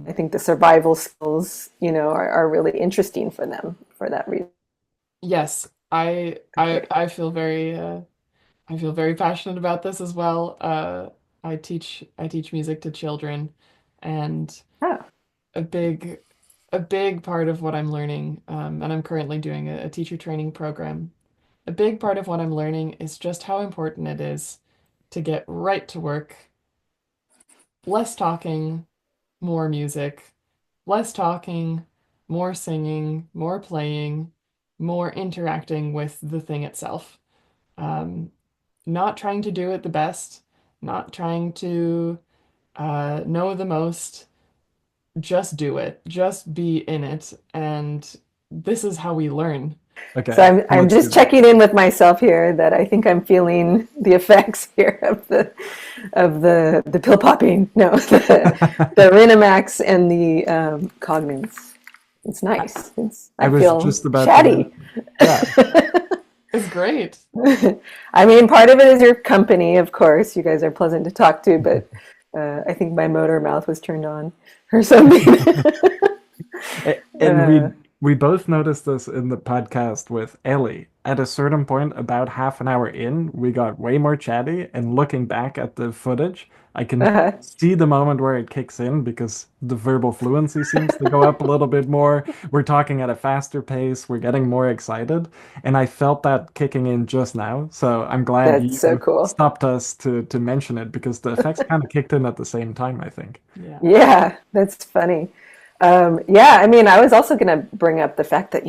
I think the survival skills, are really interesting for them for that reason. Yes, I feel very passionate about this as well. I teach music to children, and Oh, a big a big part of what I'm learning, and I'm currently doing a teacher training program. A big part of what I'm learning is just how important it is to get right to work. Less talking, more music. Less talking, more singing, more playing, more interacting with the thing itself. Um, Not trying to do it the best, not trying to know the most, just do it, just be in it. And this is how we learn. so Okay, I'm let's do just that. checking in with myself here that I think I'm feeling the effects here of the pill popping. No, the Erinamax and the Cognance. It's I, nice. I I was feel just about to chatty. mention. Yeah. It's great. I mean, part of it is your company, of course. You guys are pleasant to talk to, but I think my motor mouth was turned on or something. And uh, we both noticed this in the podcast with Ellie. At a certain point, about half an hour in, we got way more chatty, and looking back at the footage, I can uh, see the moment where it kicks in because the verbal fluency seems to go up a little bit more. We're talking at a faster pace, we're getting more excited, and I felt that kicking in just now. So I'm glad that's so you cool. stopped us to mention it because the effects kind of kicked in at the same time, I think. Yeah. Yeah, that's funny. Yeah, I mean, I was also going to bring up the fact that,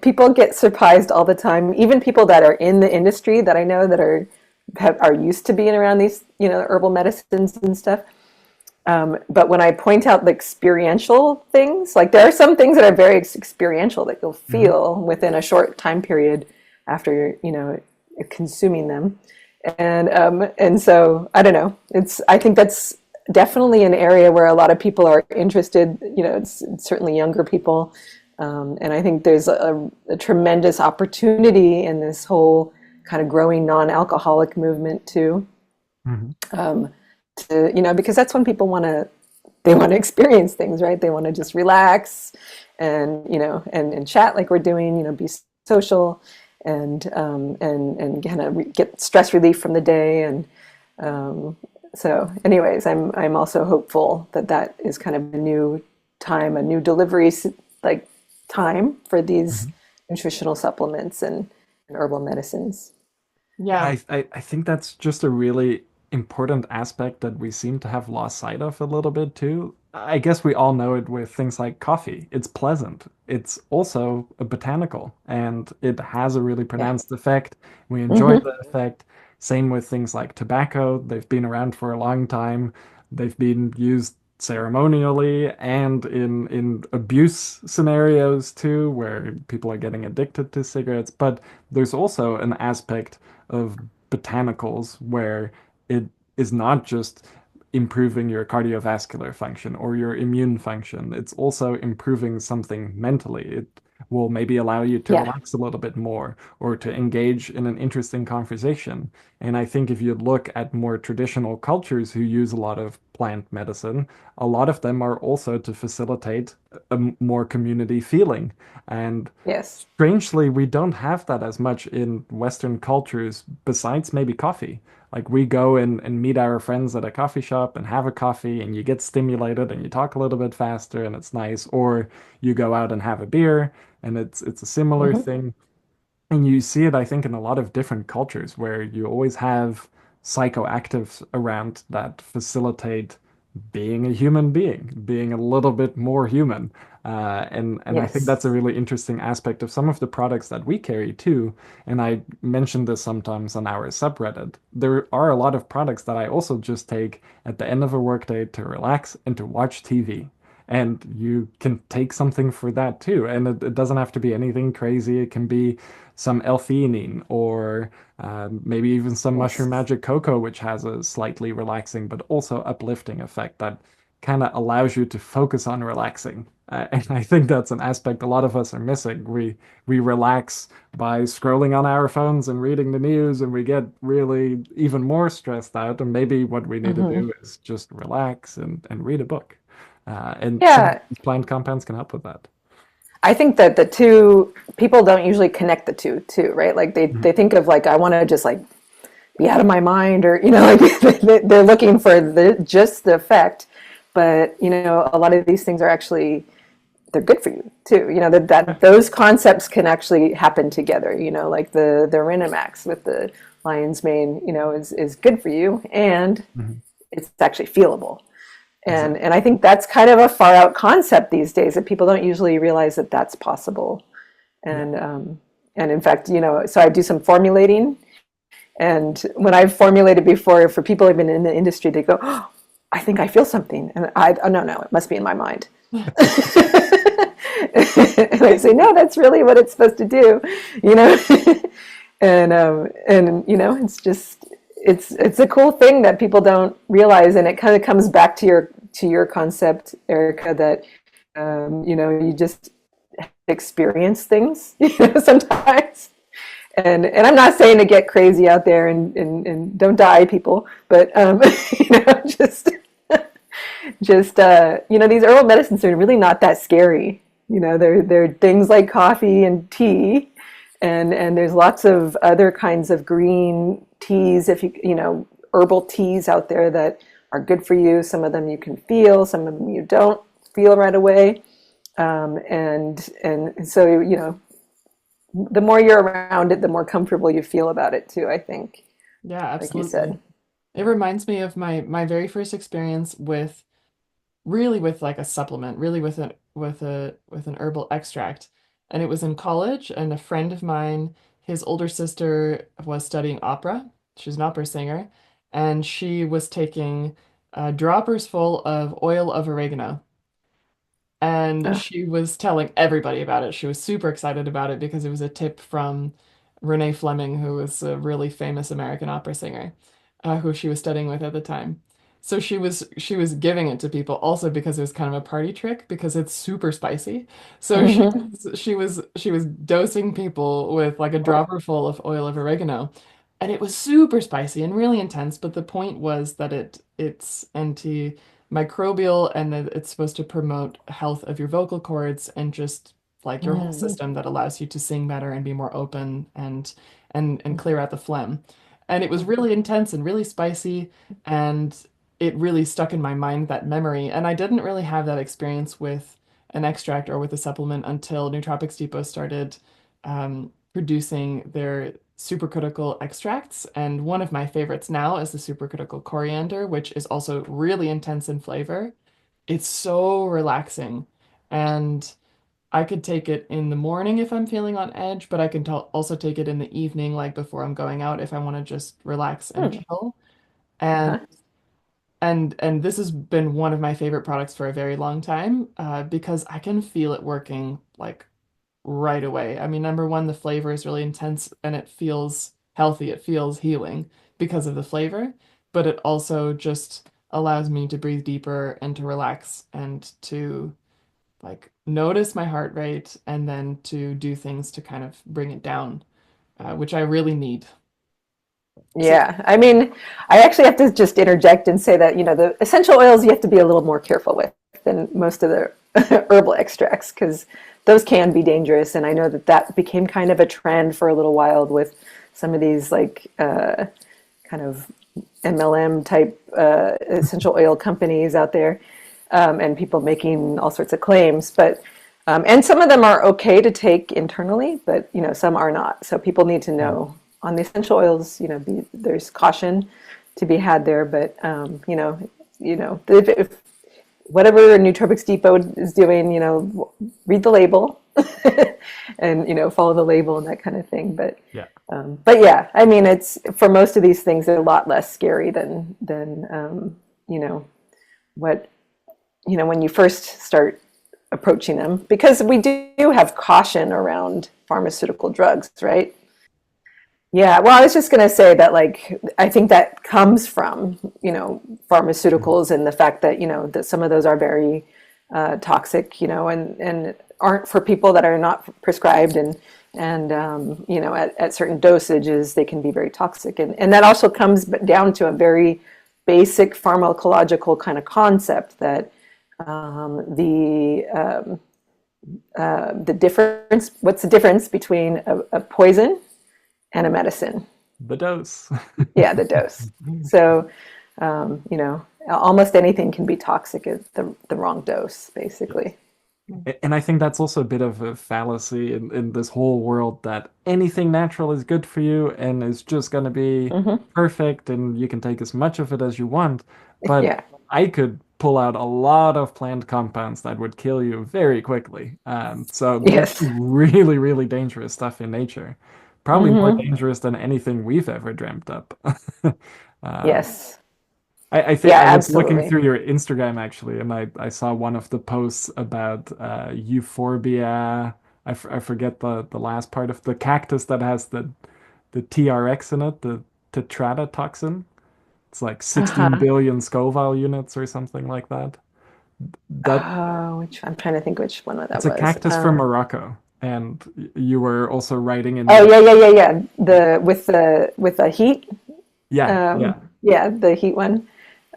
people get surprised all the time, even people that are in the industry that I know that are used to being around these, herbal medicines and stuff. But when I point out the experiential things, like there are some things that are very experiential that you'll Mhm. feel within a short time period after, consuming them. And so I don't know. I think that's definitely an area where a lot of people are interested. It's certainly younger people, and I think there's a tremendous opportunity in this whole kind of growing non-alcoholic movement too. Mhm. Because that's when people they want to experience things, right? They want to just relax and and chat like we're doing, be social and kind of get stress relief from the day. And so anyways, I'm also hopeful that that is kind of a new time, a new delivery like time for these Mhm. nutritional supplements and herbal medicines. And Yeah. I think that's just a really important aspect that we seem to have lost sight of a little bit too. I guess we all know it with things like coffee. It's pleasant. It's also a botanical and it has a really Yeah. pronounced effect. We enjoy Hmm. the effect. Same with things like tobacco. They've been around for a long time. They've been used ceremonially and in abuse scenarios too, where people are getting addicted to cigarettes. But there's also an aspect of botanicals where it is not just improving your cardiovascular function or your immune function. It's also improving something mentally. will maybe allow you to Yeah. relax a little bit more or to engage in an interesting conversation. And I think if you look at more traditional cultures who use a lot of plant medicine, a lot of them are also to facilitate a more community feeling. And Yes. strangely, we don't have that as much in Western cultures, besides maybe coffee. Like we go and meet our friends at a coffee shop and have a coffee, and you get stimulated and you talk a little bit faster, and it's nice. Or you go out and have a beer, and it's a similar Hmm. thing. And you see it, I think, in a lot of different cultures where you always have psychoactives around that facilitate being a human being, being a little bit more human. And I think Yes. that's a really interesting aspect of some of the products that we carry too. And I mentioned this sometimes on our subreddit. There are a lot of products that I also just take at the end of a workday to relax and to watch TV. And you can take something for that too. And it doesn't have to be anything crazy. It can be some L-theanine or maybe even some mushroom Yes. magic cocoa, which has a slightly relaxing but also uplifting effect that kind of allows you to focus on relaxing. And I think that's an aspect a lot of us are missing. We relax by scrolling on our phones and reading the news, and we get really even more stressed out. And maybe what we need to Hmm. do is just relax and read a book. And some of Yeah. these plant compounds can help with that. I think that the two people don't usually connect the two too, right? Like Mhm. they think of like I want to just like be out of my mind, or like they're looking for just the effect, but a lot of these things are actually they're good for you too. That those concepts can actually happen together. Like the Erinamax with the lion's mane, is good for you, and Mhm. it's actually feelable. And Exactly. and I think that's kind of a far out concept these days that people don't usually realize that that's possible. Yeah. And in fact, so I do some formulating, and when I've formulated before for people who've been in the industry, they go, "Oh, I think I feel something," and oh, no, it must be in my mind. And I say, no, that's really what it's supposed to do, you know. And it's just it's a cool thing that people don't realize, and it kind of comes back to your concept, Erica, that you just experience things, sometimes. And I'm not saying to get crazy out there and don't die, people, but just these herbal medicines are really not that scary. They're things like coffee and tea, and there's lots of other kinds of green teas, if herbal teas out there that are good for you. Some of them you can feel, some of them you don't feel right away. And so the more you're around it, the more comfortable you feel about it too, I think, Yeah, like you absolutely. said. It reminds me of my very first experience with really with like a supplement, really with an herbal extract. And it was in college, and a friend of mine, his older sister was studying opera. She's an opera singer, and she was taking droppers full of oil of oregano. And Oh. she was telling everybody about it. She was super excited about it because it was a tip from Renee Fleming, who was a really famous American opera singer, who she was studying with at the time. So she was giving it to people also because it was kind of a party trick because it's super spicy. So she Hmm. was she was she was dosing people with like a dropper full of oil of oregano. And it was super spicy and really intense, but the point was that it's antimicrobial and that it's supposed to promote health of your vocal cords and just like your whole Hmm. system that allows you to sing better and be more open and clear out the phlegm. And it was really intense and really spicy, and it really stuck in my mind, that memory. And I didn't really have that experience with an extract or with a supplement until Nootropics Depot started producing their supercritical extracts. And one of my favorites now is the supercritical coriander, which is also really intense in flavor. It's so relaxing. And I could take it in the morning if I'm feeling on edge, but I can also take it in the evening, like before I'm going out, if I want to just relax and Hmm. chill. And Uh-huh. and this has been one of my favorite products for a very long time, because I can feel it working like right away. I mean, number one, the flavor is really intense and it feels healthy. It feels healing because of the flavor, but it also just allows me to breathe deeper and to relax and to like notice my heart rate and then to do things to kind of bring it down, which I really need. So, Yeah, I mean, I actually have to just interject and say that, the essential oils you have to be a little more careful with than most of the herbal extracts, because those can be dangerous. And I know that that became kind of a trend for a little while with some of these like kind of MLM type essential oil companies out there, and people making all sorts of claims. But and some of them are okay to take internally, but some are not. So people need to Yeah. know on the essential oils. There's caution to be had there. But if whatever Nootropics Depot is doing, read the label and follow the label and that kind of thing. Yeah. But yeah, I mean, it's for most of these things, they're a lot less scary than what when you first start approaching them, because we do have caution around pharmaceutical drugs, right? Yeah, well, I was just going to say that, like, I think that comes from, pharmaceuticals, and the fact that, that some of those are very toxic, and aren't for people that are not prescribed, and at certain dosages, they can be very toxic. And that also comes down to a very basic pharmacological kind of concept that the difference, what's the difference between a poison and a medicine? The dose. Yeah, the dose. So, almost anything can be toxic at the wrong dose, basically. And I think that's also a bit of a fallacy in this whole world, that anything natural is good for you and is just going to be Hmm. perfect and you can take as much of it as you want. But Yeah. I could pull out a lot of plant compounds that would kill you very quickly. So there's Yes. really, really dangerous stuff in nature. Probably more Hmm. dangerous than anything we've ever dreamt up. Um, Yes. I think Yeah, I was looking absolutely. through your Instagram actually, and I saw one of the posts about euphorbia. I forget the last part of the cactus that has the TRX in it, the tetrodotoxin. It's like 16 Uh-huh. billion Scoville units or something like that. That Oh, which I'm trying to think which one that it's a was. cactus from Morocco, and you were also writing in Oh the yeah, yeah, yeah, yeah. The heat. yeah, yeah. Yeah, the heat one.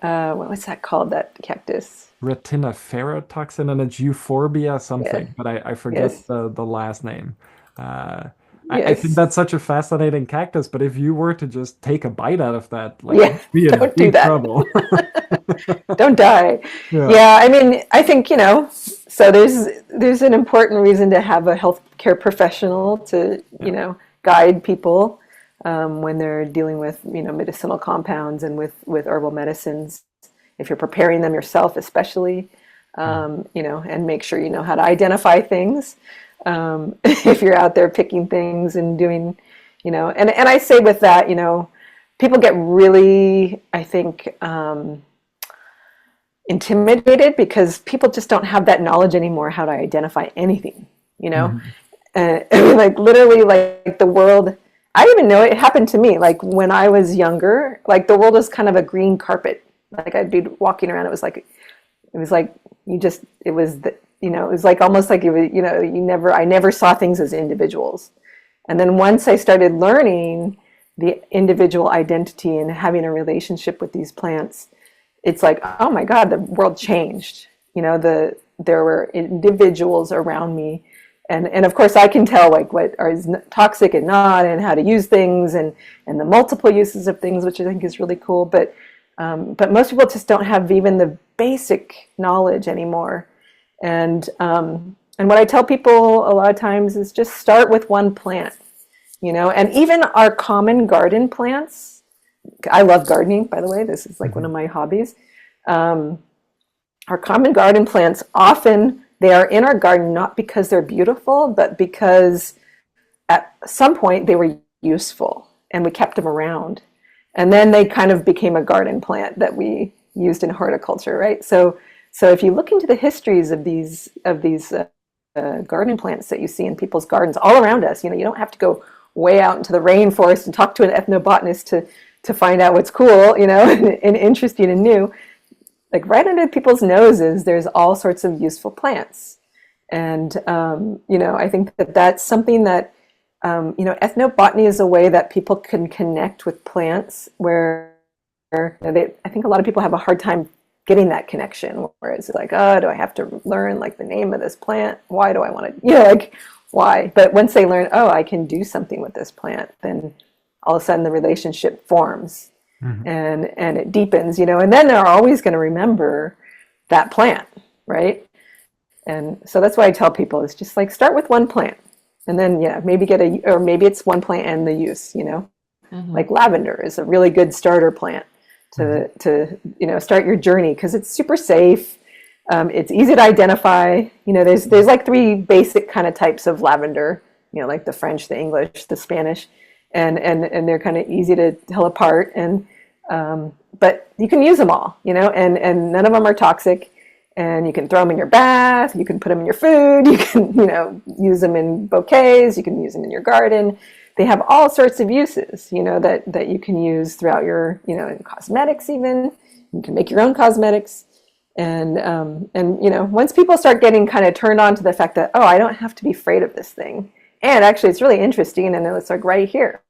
What's that called? That cactus. Retinoferrotoxin, and it's euphorbia Yeah. something, but I forget Yes. the last name. Uh, I think Yes. that's such a fascinating cactus, but if you were to just take a bite out of that, like Yeah. you'd be in Don't do big that. trouble. Don't die. Yeah. Yeah, I mean, I think, so there's an important reason to have a healthcare professional to, Yeah. guide people when they're dealing with, medicinal compounds and with herbal medicines. If you're preparing them yourself, especially, Mhm. and make sure you know how to identify things. If you're out there picking things and doing, and I say with that, people get really, I think, intimidated because people just don't have that knowledge anymore how to identify anything, you know? Mhm. Like literally, like the world, I didn't even know it happened to me. Like when I was younger, like the world was kind of a green carpet. Like I'd be walking around, it was like it was it was like almost like it was, I never saw things as individuals. And then once I started learning the individual identity and having a relationship with these plants, it's like, oh my God, the world changed. There were individuals around me. And of course I can tell like what is toxic and not, and how to use things, and the multiple uses of things, which I think is really cool. But most people just don't have even the basic knowledge anymore. And what I tell people a lot of times is just start with one plant, and even our common garden plants. I love gardening, by the way. This is like one Mhm. of my hobbies. Our common garden plants, often they are in our garden not because they're beautiful, but because at some point they were useful and we kept them around. And then they kind of became a garden plant that we used in horticulture, right? So if you look into the histories of these garden plants that you see in people's gardens all around us, you don't have to go way out into the rainforest and talk to an ethnobotanist to find out what's cool, and interesting and new. Like right under people's noses, there's all sorts of useful plants. And I think that that's something that ethnobotany is a way that people can connect with plants where I think a lot of people have a hard time getting that connection, where it's like, oh, do I have to learn like the name of this plant? Why do I want to, like, why? But once they learn, oh, I can do something with this plant, then all of a sudden the relationship forms Mhm. and it deepens, and then they're always going to remember that plant, right? And so that's why I tell people is just like start with one plant and then maybe or maybe it's one plant and the use. Hmm. Like lavender is a really good starter plant Mhm. to start your journey because it's super safe. It's easy to identify. There's like three basic kind of types of lavender. Like the French, the English, the Spanish, and they're kind of easy to tell apart. And but you can use them all. And none of them are toxic. And you can throw them in your bath. You can put them in your food. You can use them in bouquets. You can use them in your garden. They have all sorts of uses, that you can use throughout your, in cosmetics even. You can make your own cosmetics. And once people start getting kind of turned on to the fact that, oh, I don't have to be afraid of this thing. And actually, it's really interesting. And it's like right here.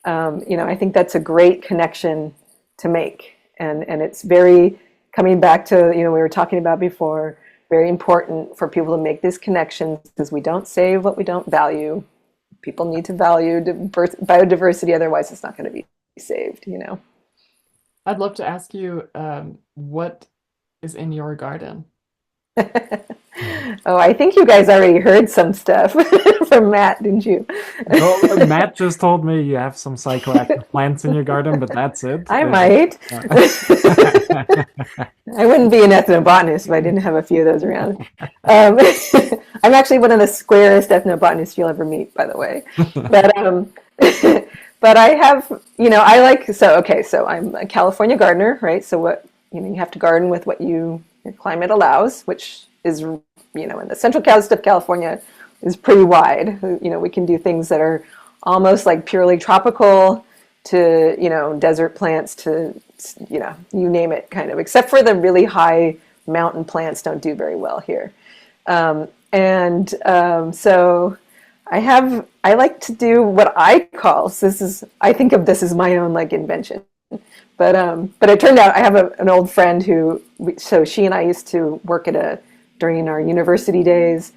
I think that's a great connection to make. And it's very, coming back to, we were talking about before, very important for people to make these connections because we don't save what we don't value. People need to value biodiversity, otherwise it's not going to be saved. I'd love to ask you what is in your garden? Yeah. Oh, I think you guys already heard some stuff from Matt, didn't you? Well, Matt just told me you have some psychoactive plants in your garden, but that's it. I might. I wouldn't be an ethnobotanist if I didn't have a few of those around. Um, I'm actually one of the squarest ethnobotanists you'll ever meet, by the way. But but I have, I like so I'm a California gardener, right? So you have to garden with what your climate allows, which is in the central coast of California is pretty wide. We can do things that are almost like purely tropical to desert plants to you name it, kind of, except for the really high mountain plants don't do very well here. So I like to do what I call, so I think of this as my own like invention. But it turned out I have an old friend so she and I used to work during our university days,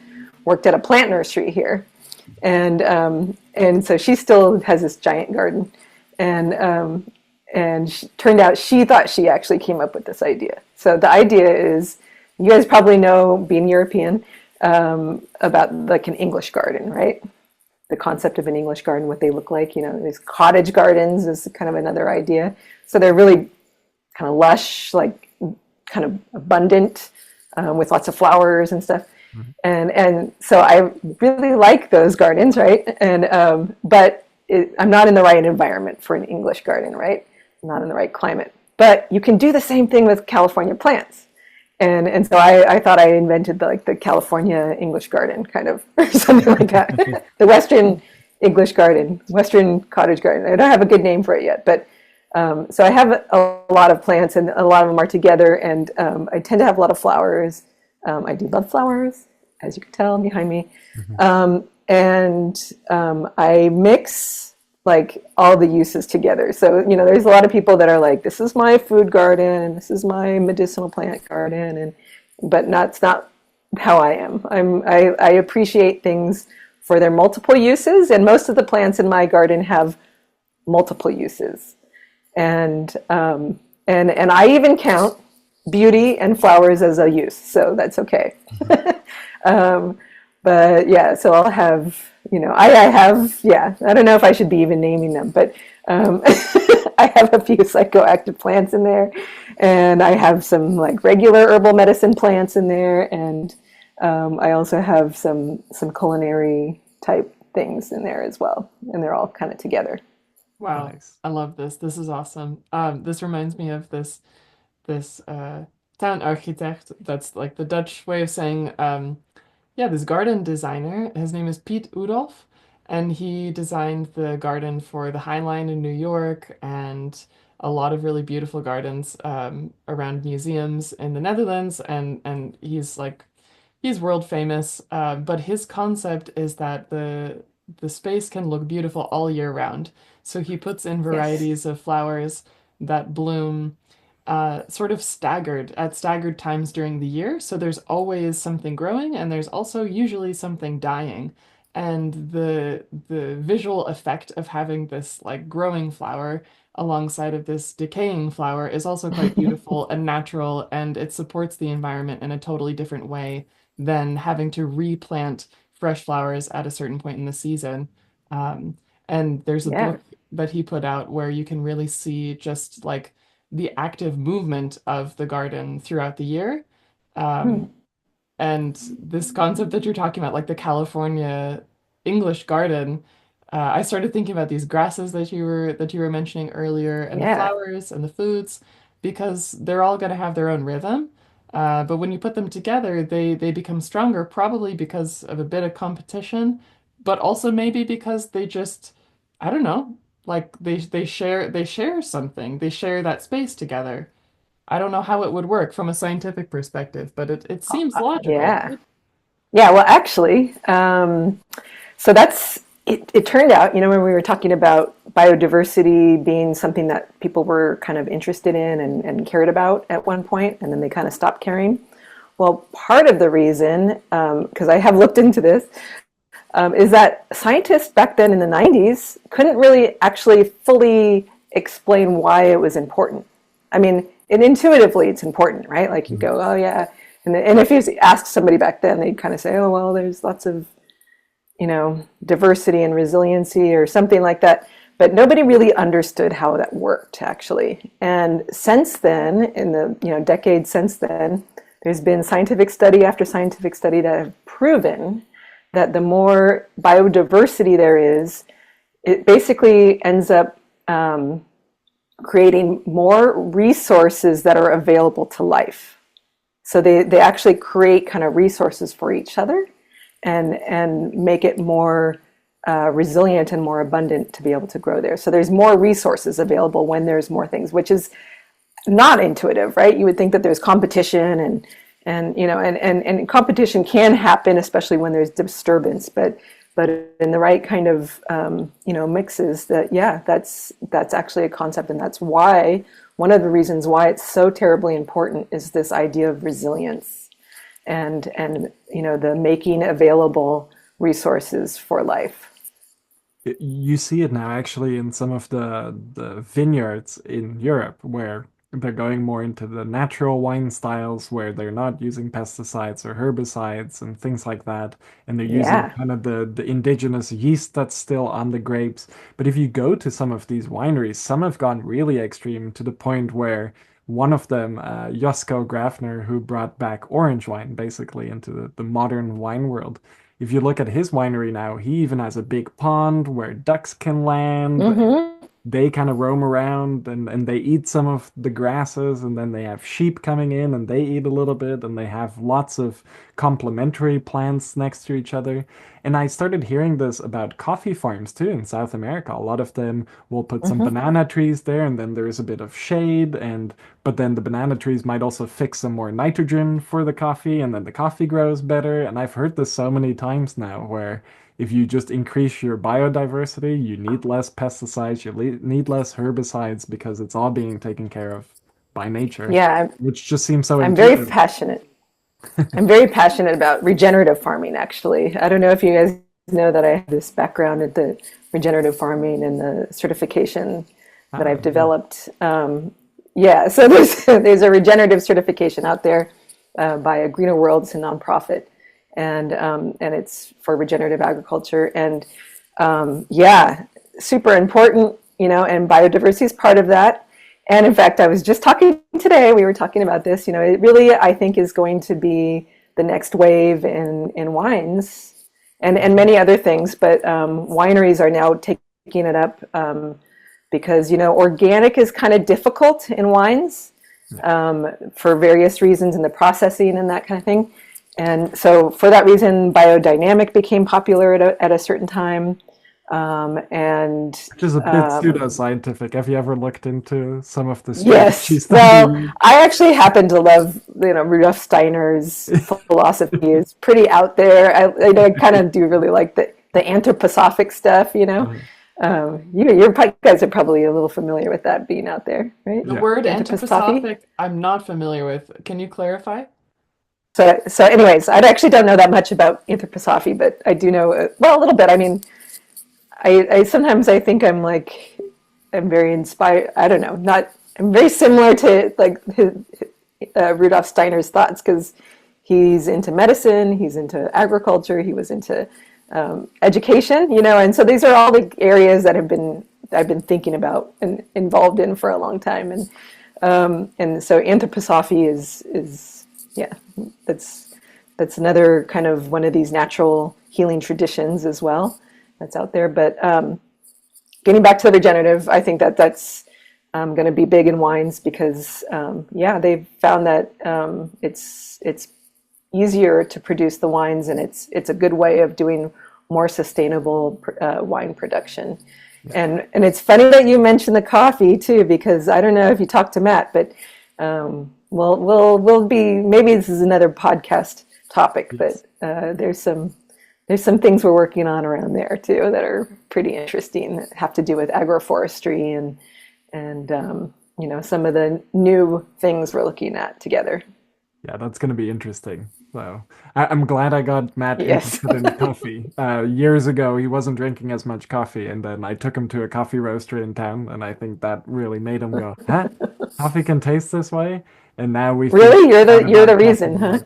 worked at a plant nursery here, and so she still has this giant garden, and turned out she thought she actually came up with this idea. So the idea is, you guys probably know, being European, about like an English garden, right? The concept of an English garden, what they look like. These cottage gardens is kind of another idea. So they're really kind of lush, like kind of abundant, with lots of flowers and stuff. Mhm. And so I really like those gardens, right? But I'm not in the right environment for an English garden, right? I'm not in the right climate. But you can do the same thing with California plants. And so I thought I invented the California English garden, kind of, or something like that. The Western English garden, Western cottage garden. I don't have a good name for it yet, but so I have a lot of plants, and a lot of them are together, and I tend to have a lot of flowers. I do love flowers, as you can tell behind me. Mhm. I mix like all the uses together. So, there's a lot of people that are like, this is my food garden and this is my medicinal plant garden, but that's not how I am. I appreciate things for their multiple uses, and most of the plants in my garden have multiple uses. And I even count beauty and flowers as a use, so that's okay. um, but yeah, so I'll have, I have, yeah, I don't know if I should be even naming them, but I have a few psychoactive plants in there, and I have some like regular herbal medicine plants in there, and I also have some culinary type things in there as well, and they're all kind of together. Wow, Nice. I love this. This is awesome. This reminds me of this tuinarchitect. That's like the Dutch way of saying yeah, this garden designer. His name is Piet Oudolf, and he designed the garden for the High Line in New York and a lot of really beautiful gardens around museums in the Netherlands. And he's like he's world famous, but his concept is that the space can look beautiful all year round. So he puts in Yes. varieties of flowers that bloom sort of staggered at staggered times during the year. So there's always something growing, and there's also usually something dying. And the visual effect of having this like growing flower alongside of this decaying flower is also quite beautiful and natural, and it supports the environment in a totally different way than having to replant fresh flowers at a certain point in the season. Um, and there's a Yeah. book that he put out where you can really see just like the active movement of the garden throughout the year. Hmm. Um, and this concept that you're talking about, like the California English garden, I started thinking about these grasses that you were mentioning earlier, and the Yeah. flowers and the foods, because they're all going to have their own rhythm. But when you put them together, they become stronger, probably because of a bit of competition, but also maybe because they just, I don't know, like they share something. They share that space together. I don't know how it would work from a scientific perspective, but it seems logical, Yeah. right? Yeah. Well, actually, so that's it. It turned out, when we were talking about biodiversity being something that people were kind of interested in and cared about at one point, and then they kind of stopped caring. Well, part of the reason, because I have looked into this, is that scientists back then in the 90s couldn't really actually fully explain why it was important. I mean, and intuitively it's important, right? Like you Mhm. go, oh yeah. And if you ask somebody back then, they'd kind of say, oh, well, there's lots of, diversity and resiliency or something like that. But nobody really understood how that worked actually. And since then, in the decades since then, there's been scientific study after scientific study that have proven that the more biodiversity there is, it basically ends up creating more resources that are available to life. So they actually create kind of resources for each other and make it more resilient and more abundant to be able to grow there. So there's more resources available when there's more things, which is not intuitive, right? You would think that there's competition and competition can happen, especially when there's disturbance, but in the right kind of mixes, that yeah, that's actually a concept, and that's why one of the reasons why it's so terribly important is this idea of resilience and the making available resources for life. You see it now actually in some of the vineyards in Europe where they're going more into the natural wine styles where they're not using pesticides or herbicides and things like that. And they're using Yeah. kind of the indigenous yeast that's still on the grapes. But if you go to some of these wineries, some have gone really extreme to the point where one of them, Josko Grafner, who brought back orange wine basically into the modern wine world, if you look at his winery now, he even has a big pond where ducks can land. Mm-hmm. They kind of roam around and they eat some of the grasses, and then they have sheep coming in and they eat a little bit, and they have lots of complementary plants next to each other. And I started hearing this about coffee farms too in South America. A lot of them will put some Mm-hmm. banana trees there, and then there is a bit of shade, and but then the banana trees might also fix some more nitrogen for the coffee, and then the coffee grows better. And I've heard this so many times now where if you just increase your biodiversity, you need less pesticides, you need less herbicides because it's all being taken care of by nature, Yeah, which just seems so I'm very intuitive. passionate. I'm very passionate about regenerative farming, actually. I don't know if you guys know that I have this background in the regenerative farming and the certification that Ah, I've yeah. developed. Yeah, so there's a regenerative certification out there by a Greener World, it's a nonprofit, and it's for regenerative agriculture. And yeah, super important, and biodiversity is part of that. And in fact, I was just talking today, we were talking about this, it really, I think, is going to be the next wave in wines and Mhm. many other things. But wineries are now taking it up because, organic is kind of difficult in wines Yeah. for various reasons in the processing and that kind of thing. And so for that reason, biodynamic became popular at a certain time. And Which is a bit pseudoscientific. Have you ever looked into some of the yes, strategies that they well, use? I actually happen to love, Rudolf Steiner's philosophy is pretty out there. I kind of do really like the anthroposophic stuff, Uh, you guys are probably a little familiar with that being out there, right? The yeah. word Anthroposophy. anthroposophic, I'm not familiar with. Can you clarify? So anyways, I actually don't know that much about anthroposophy, but I do know, well, a little bit. I mean, I sometimes I think I'm very inspired. I don't know, not I'm very similar to like Rudolf Steiner's thoughts because he's into medicine, he's into agriculture, he was into education, and so these are all the areas that I've been thinking about and involved in for a long time, and so anthroposophy is yeah, that's another kind of one of these natural healing traditions as well that's out there. But getting back to the regenerative, I think that's going to be big in wines because they've found that it's easier to produce the wines, and it's a good way of doing more sustainable wine production. And it's funny that you mentioned the coffee too, because I don't know if you talked to Matt, but we'll be, maybe this is another podcast topic, but Yes. there's some things we're working on around there too that are pretty interesting that have to do with agroforestry and some of the new things we're looking at together. Yeah, that's going to be interesting. So I'm glad I got Matt Yes. interested in coffee. Years ago, he wasn't drinking as much coffee, and then I took him to a coffee roaster in town, and I think that really made him go, "Huh? Coffee can taste this way?" And now we figured Really? out You're the about coffee reason, huh?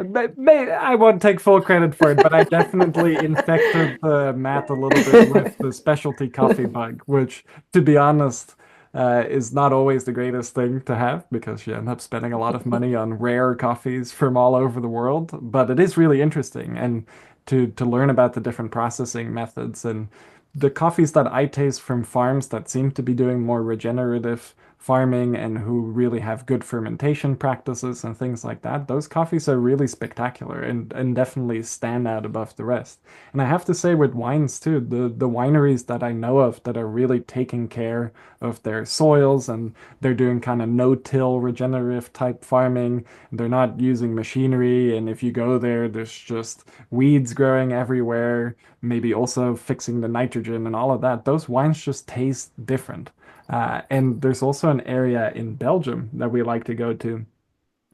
more. I won't take full credit for it, but I definitely infected Matt a little bit with the specialty coffee bug, which, to be honest, is not always the greatest thing to have because you end up spending a lot of money on rare coffees from all over the world. But it is really interesting and to learn about the different processing methods and the coffees that I taste from farms that seem to be doing more regenerative farming and who really have good fermentation practices and things like that, those coffees are really spectacular and definitely stand out above the rest. And I have to say with wines too, the wineries that I know of that are really taking care of their soils and they're doing kind of no-till regenerative type farming. They're not using machinery, and if you go there, there's just weeds growing everywhere, maybe also fixing the nitrogen and all of that. Those wines just taste different. And there's also an area in Belgium that we like to go to.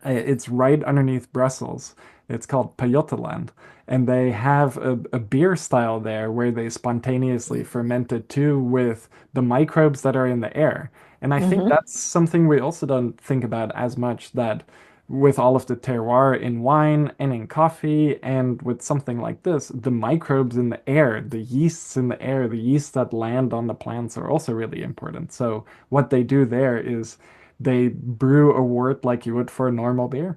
It's right underneath Brussels. It's called Pajottenland. And they have a beer style there where they spontaneously ferment it too with the microbes that are in the air. And I think Hmm. that's something we also don't think about as much that with all of the terroir in wine and in coffee and with something like this, the microbes in the air, the yeasts in the air, the yeasts that land on the plants are also really important. So what they do there is they brew a wort like you would for a normal beer.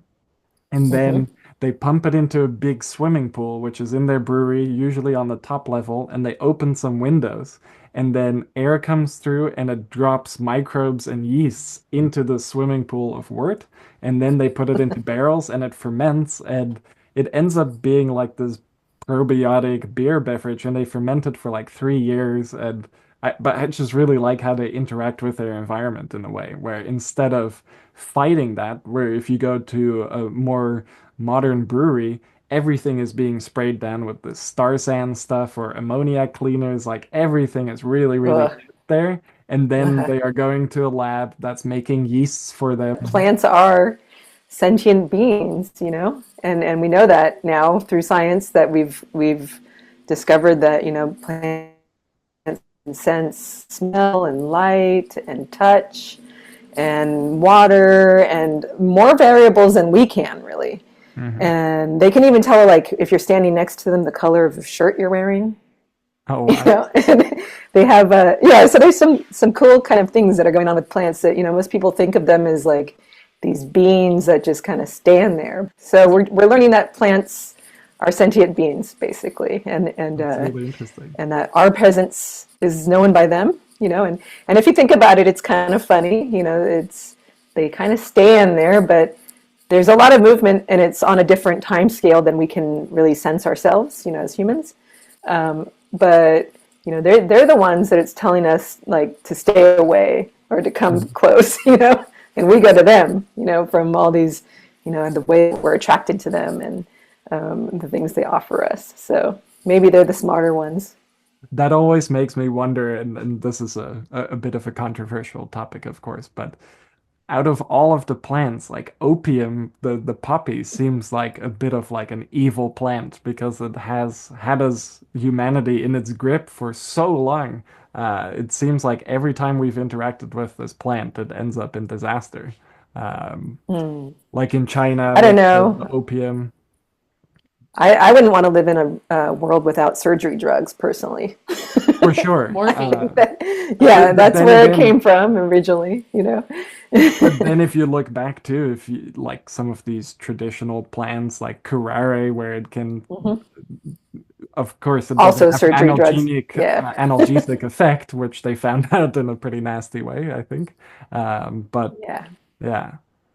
And Hmm. then they pump it into a big swimming pool, which is in their brewery, usually on the top level, and they open some windows. And then air comes through and it drops microbes and yeasts into the swimming pool of wort. And then they put it into barrels and it ferments. And it ends up being like this probiotic beer beverage. And they ferment it for like 3 years. But I just really like how they interact with their environment in a way where instead of fighting that, where if you go to a more modern brewery, everything is being sprayed down with the star sand stuff or ammonia cleaners, like everything is really, really Ugh. good there. And then Uh-huh. they are going to a lab that's making yeasts for them. Plants are sentient beings, and we know that now through science that we've discovered that plants can sense smell and light and touch and water and more variables than we can really. Hmm. And they can even tell, like, if you're standing next to them, the color of the shirt you're wearing. Oh, You wow. know, and they have so there's some cool kind of things that are going on with plants that most people think of them as like these beings that just kind of stand there. So we're learning that plants are sentient beings basically, That's really interesting. and that our presence is known by them. And if you think about it, it's kind of funny. It's they kind of stand there, but there's a lot of movement, and it's on a different time scale than we can really sense ourselves. As humans. But they're the ones that it's telling us like to stay away or to come Mhm. close, and we go to them, from all these, the way we're attracted to them and the things they offer us. So maybe they're the smarter ones. That always makes me wonder, and this is a bit of a controversial topic, of course, but out of all of the plants, like opium, the poppy seems like a bit of like an evil plant because it has had us humanity in its grip for so long. It seems like every time we've interacted with this plant, it ends up in disaster. Um, Hmm. like in China I don't with the know. opium. I wouldn't want to live in a world without surgery drugs personally. For sure. Morphine. Yeah, But that's then where it again, came from originally. but then if you look back too, if you like some of these traditional plants like curare, where it can, Hmm. of course, it doesn't Also have an surgery drugs. Yeah. analgesic effect, which they found out in a pretty nasty way, I think. But Yeah. yeah,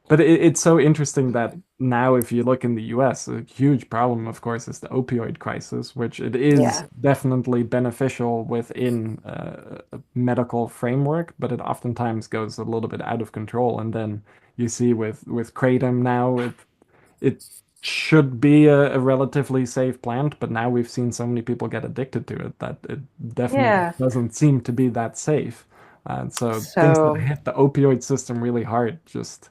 but it's so interesting that now, if you look in the US, a huge problem, of course, is the opioid crisis, which it is Yeah. definitely beneficial within a medical framework, but it oftentimes goes a little bit out of control. And then you see with kratom now, it should be a relatively safe plant, but now we've seen so many people get addicted to it that it definitely Yeah. doesn't seem to be that safe. And so things that So hit the opioid system really hard, just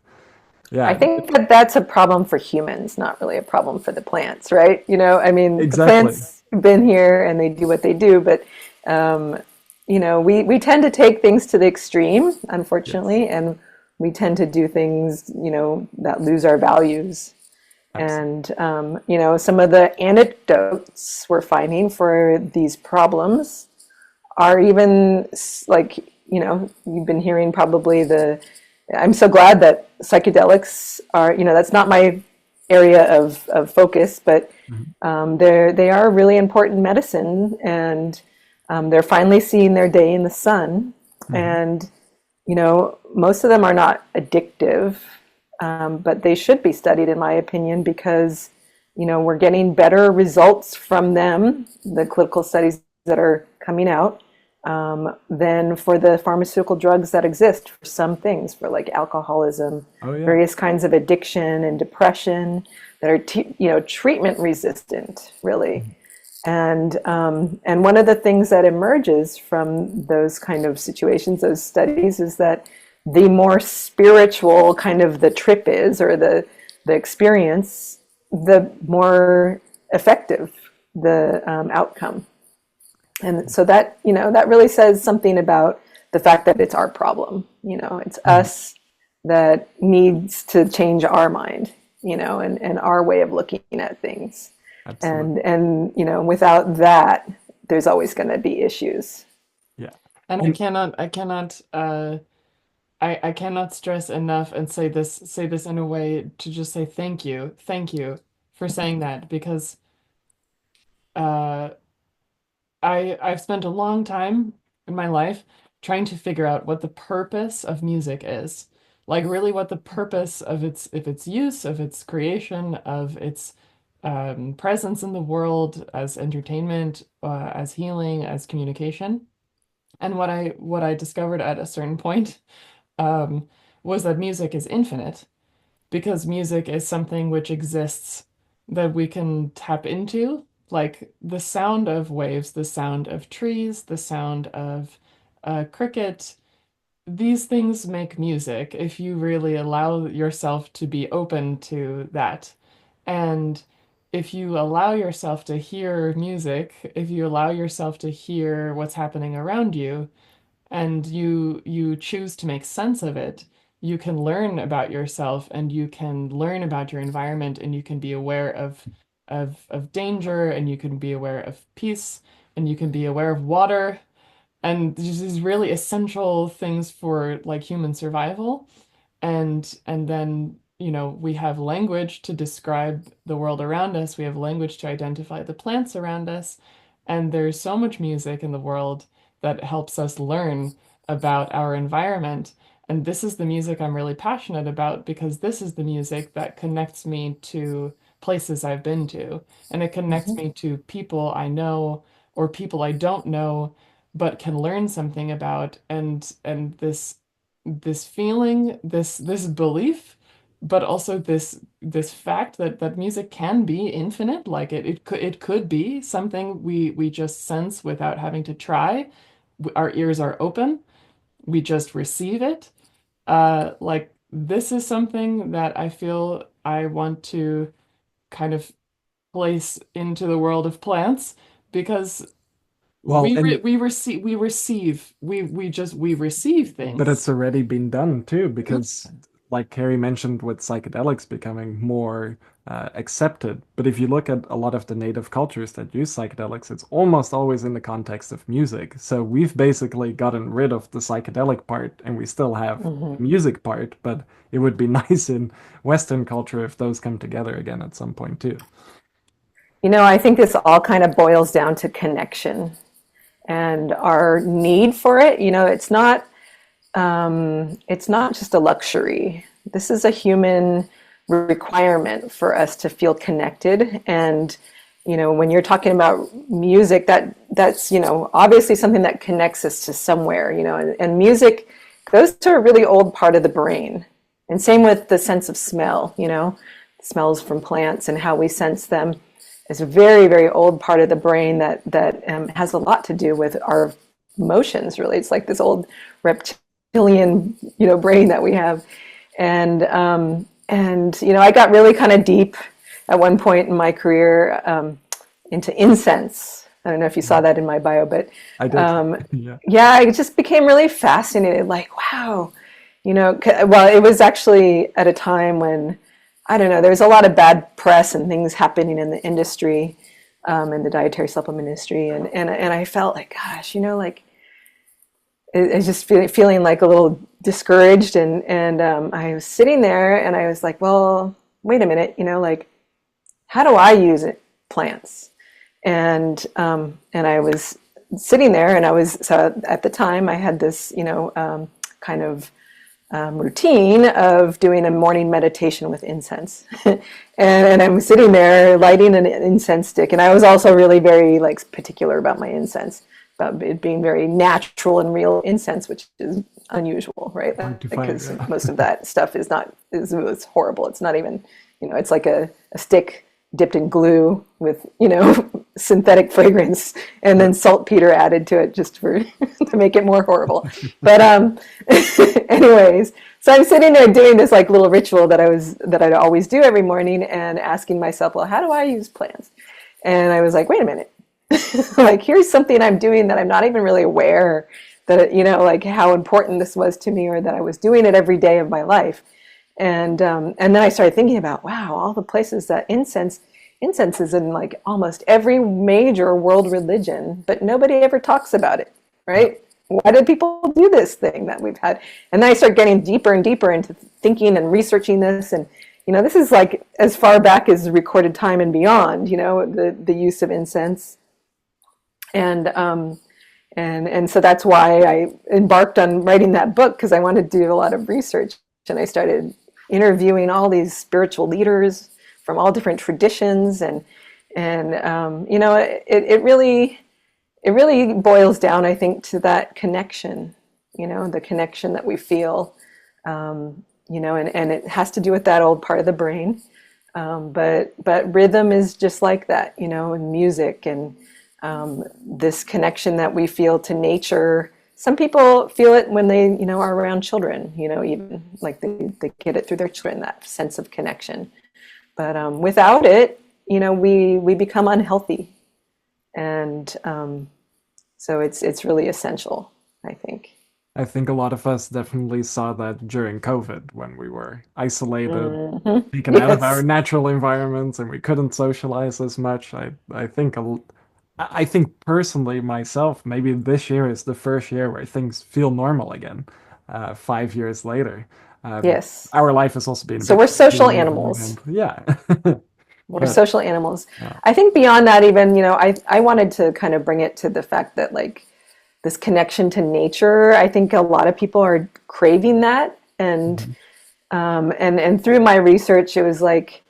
I yeah, think that that's a problem for humans, not really a problem for the plants, right? I mean, the exactly. plants have been here and they do what they do, but um, we tend to take things to the extreme, Yes, unfortunately, and we tend to do things, that lose our values. absolutely. And some of the anecdotes we're finding for these problems are even like, you've been hearing probably I'm so glad that psychedelics are, that's not my area of focus, but Mhm. they are really important medicine, and they're finally seeing their day in the sun. Mhm. And, most of them are not addictive, but they should be studied, in my opinion, because, we're getting better results from them, the clinical studies that are coming out, than for the pharmaceutical drugs that exist for some things, for like alcoholism, Oh yeah. various kinds of addiction and depression that are, treatment resistant, really. Mhm. And one of the things that emerges from those kind of situations, those studies, is that the more spiritual kind of the trip is, or the experience, the more effective the outcome. And so that, that really says something about the fact that it's our problem. It's Mhm. us that needs to change our mind, and our way of looking at things. Absolutely. And without that, there's always going to be issues. Yeah. And And I cannot stress enough and say this in a way to just say thank you for saying that because uh, I've spent a long time in my life trying to figure out what the purpose of music is. Like really what the purpose of its use, of its creation, of its presence in the world as entertainment, as healing, as communication. And what I discovered at a certain point um, was that music is infinite because music is something which exists that we can tap into, like the sound of waves, the sound of trees, the sound of cricket. These things make music if you really allow yourself to be open to that. And if you allow yourself to hear music, if you allow yourself to hear what's happening around you, and you choose to make sense of it, you can learn about yourself and you can learn about your environment and you can be aware of danger and you can be aware of peace and you can be aware of water and these really essential things for like human survival. And then, we have language to describe the world around us. We have language to identify the plants around us. And there's so much music in the world that helps us learn about our environment. And this is the music I'm really passionate about because this is the music that connects me to places I've been to. And it connects Mhm. me to people I know, or people I don't know but can learn something about, and this feeling, this belief, but also this fact that music can be infinite. Like it could be something we just sense without having to try. Our ears are open, we just receive it. Like this is something that I feel I want to kind of place into the world of plants, because Well, and we receive but it's things. already been done too, because like Carrie mentioned, with psychedelics becoming more accepted. But if you look at a lot of the native cultures that use psychedelics, it's almost always in the context of music. So we've basically gotten rid of the psychedelic part and we still have Hmm. the music part, but it would be nice in Western culture if those come together again at some point too. I think this all kind of boils down to connection and our need for it. It's not just a luxury. This is a human requirement for us to feel connected. And when you're talking about music, that's obviously something that connects us to somewhere. And music goes to a really old part of the brain. And same with the sense of smell. Smells from plants and how we sense them. It's a very, very old part of the brain that has a lot to do with our emotions. Really, it's like this old reptilian, brain that we have. And I got really kind of deep at one point in my career into incense. I don't know if you saw that in my bio, but I did. Yeah. yeah, I just became really fascinated. Like, wow, well, it was actually at a time when, I don't know, there's a lot of bad press and things happening in the industry, in the dietary supplement industry, and I felt like, gosh, like I just feeling like a little discouraged, and I was sitting there and I was like, well, wait a minute, like, how do I use it, plants? And I was sitting there, and so at the time I had this, kind of routine of doing a morning meditation with incense. and I'm sitting there lighting an incense stick. And I was also really very like particular about my incense, about it being very natural and real incense, which is unusual, right? Hard to find, Because yeah. most of that stuff it's horrible. It's not even, it's like a stick dipped in glue with, synthetic fragrance, and then saltpeter added to it just for to make it more horrible. But anyways, so I'm sitting there doing this like little ritual that I'd always do every morning, and asking myself, well, how do I use plants? And I was like, wait a minute, like here's something I'm doing that I'm not even really aware that like how important this was to me, or that I was doing it every day of my life. And then I started thinking about, wow, all the places that incense is in like almost every major world religion, but nobody ever talks about it, right? Why do people do this thing that we've had? And then I start getting deeper and deeper into thinking and researching this, and this is like as far back as recorded time and beyond. The use of incense, and so that's why I embarked on writing that book, because I wanted to do a lot of research, and I started interviewing all these spiritual leaders from all different traditions, and it really boils down, I think, to that connection, the connection that we feel, and it has to do with that old part of the brain, but rhythm is just like that, and music, and this connection that we feel to nature. Some people feel it when they, are around children, even like they get it through their children, that sense of connection. But without it, we become unhealthy, and so it's really essential, I think. I think a lot of us definitely saw that during COVID when we were isolated, Hmm. taken out of our Yes. natural environments, and we couldn't socialize as much. I think I think personally myself, maybe this year is the first year where things feel normal again. 5 years later, Yes. our life has also been a So bit we're crazy social lately, animals. and yeah, We're but social animals. yeah. I think beyond that, even, I wanted to kind of bring it to the fact that like this connection to nature, I think a lot of people are craving that. And Mhm. and through my research, it was like,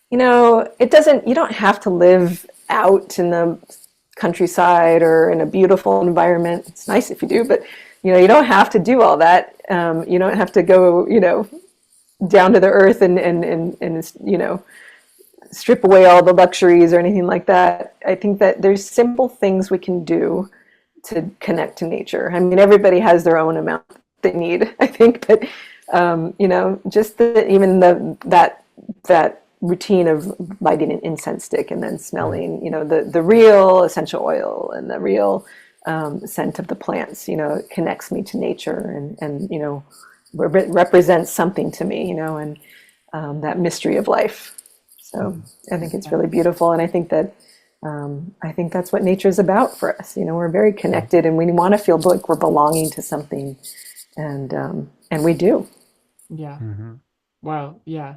you don't have to live out in the countryside or in a beautiful environment. It's nice if you do, but you don't have to do all that. You don't have to go, down to the earth and strip away all the luxuries or anything like that. I think that there's simple things we can do to connect to nature. I mean, everybody has their own amount they need, I think, but just that routine of lighting an incense stick and then smelling, the real essential oil and the real scent of the plants, connects me to nature and represents something to me, and that mystery of life. So I think it's really beautiful, and I think that's what nature is about for us. We're very connected, and we want to feel like we're belonging to something, and we do. Yeah. Wow. Yeah.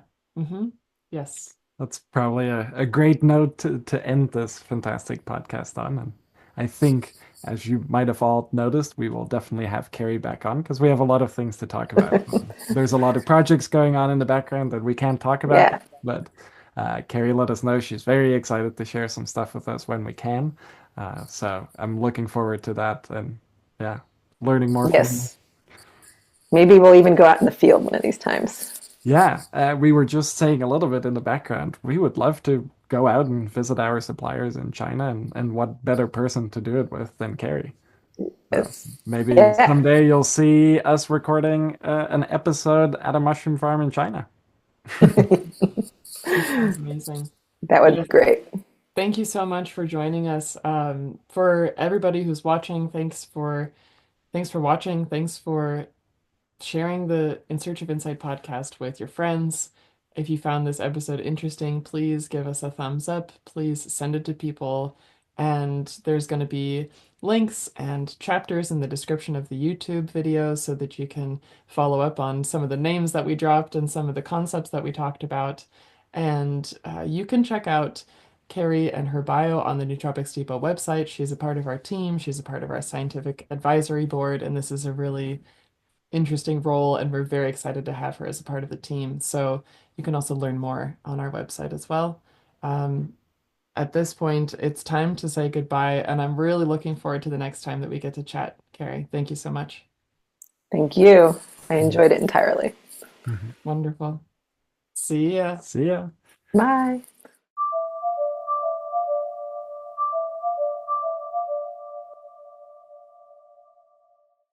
Yes. That's probably a great note to end this fantastic podcast on. And I think, as you might have all noticed, we will definitely have Kerry back on because we have a lot of things to talk about. There's a lot of projects going on in the background that we can't talk about, Yeah. but Kerry let us know she's very excited to share some stuff with us when we can. So I'm looking forward to that and yeah, learning more from you. Yes. Maybe we'll even go out in the field one of these times. Yeah, we were just saying a little bit in the background. We would love to go out and visit our suppliers in China, and what better person to do it with than Kerry? Maybe Yeah. someday you'll see us recording an episode at a mushroom farm in China. That's amazing. That would be great. Thank you so much for joining us. For everybody who's watching, thanks for watching. Thanks for sharing the In Search of Insight podcast with your friends. If you found this episode interesting, please give us a thumbs up. Please send it to people. And there's going to be links and chapters in the description of the YouTube video so that you can follow up on some of the names that we dropped and some of the concepts that we talked about. And you can check out Kerry and her bio on the Nootropics Depot website. She's a part of our team. She's a part of our scientific advisory board. And this is a really interesting role, and we're very excited to have her as a part of the team. So you can also learn more on our website as well. At this point, it's time to say goodbye, and I'm really looking forward to the next time that we get to chat. Kerry, thank you so much. Thank you. I enjoyed it entirely. Wonderful. See ya. See ya. Bye.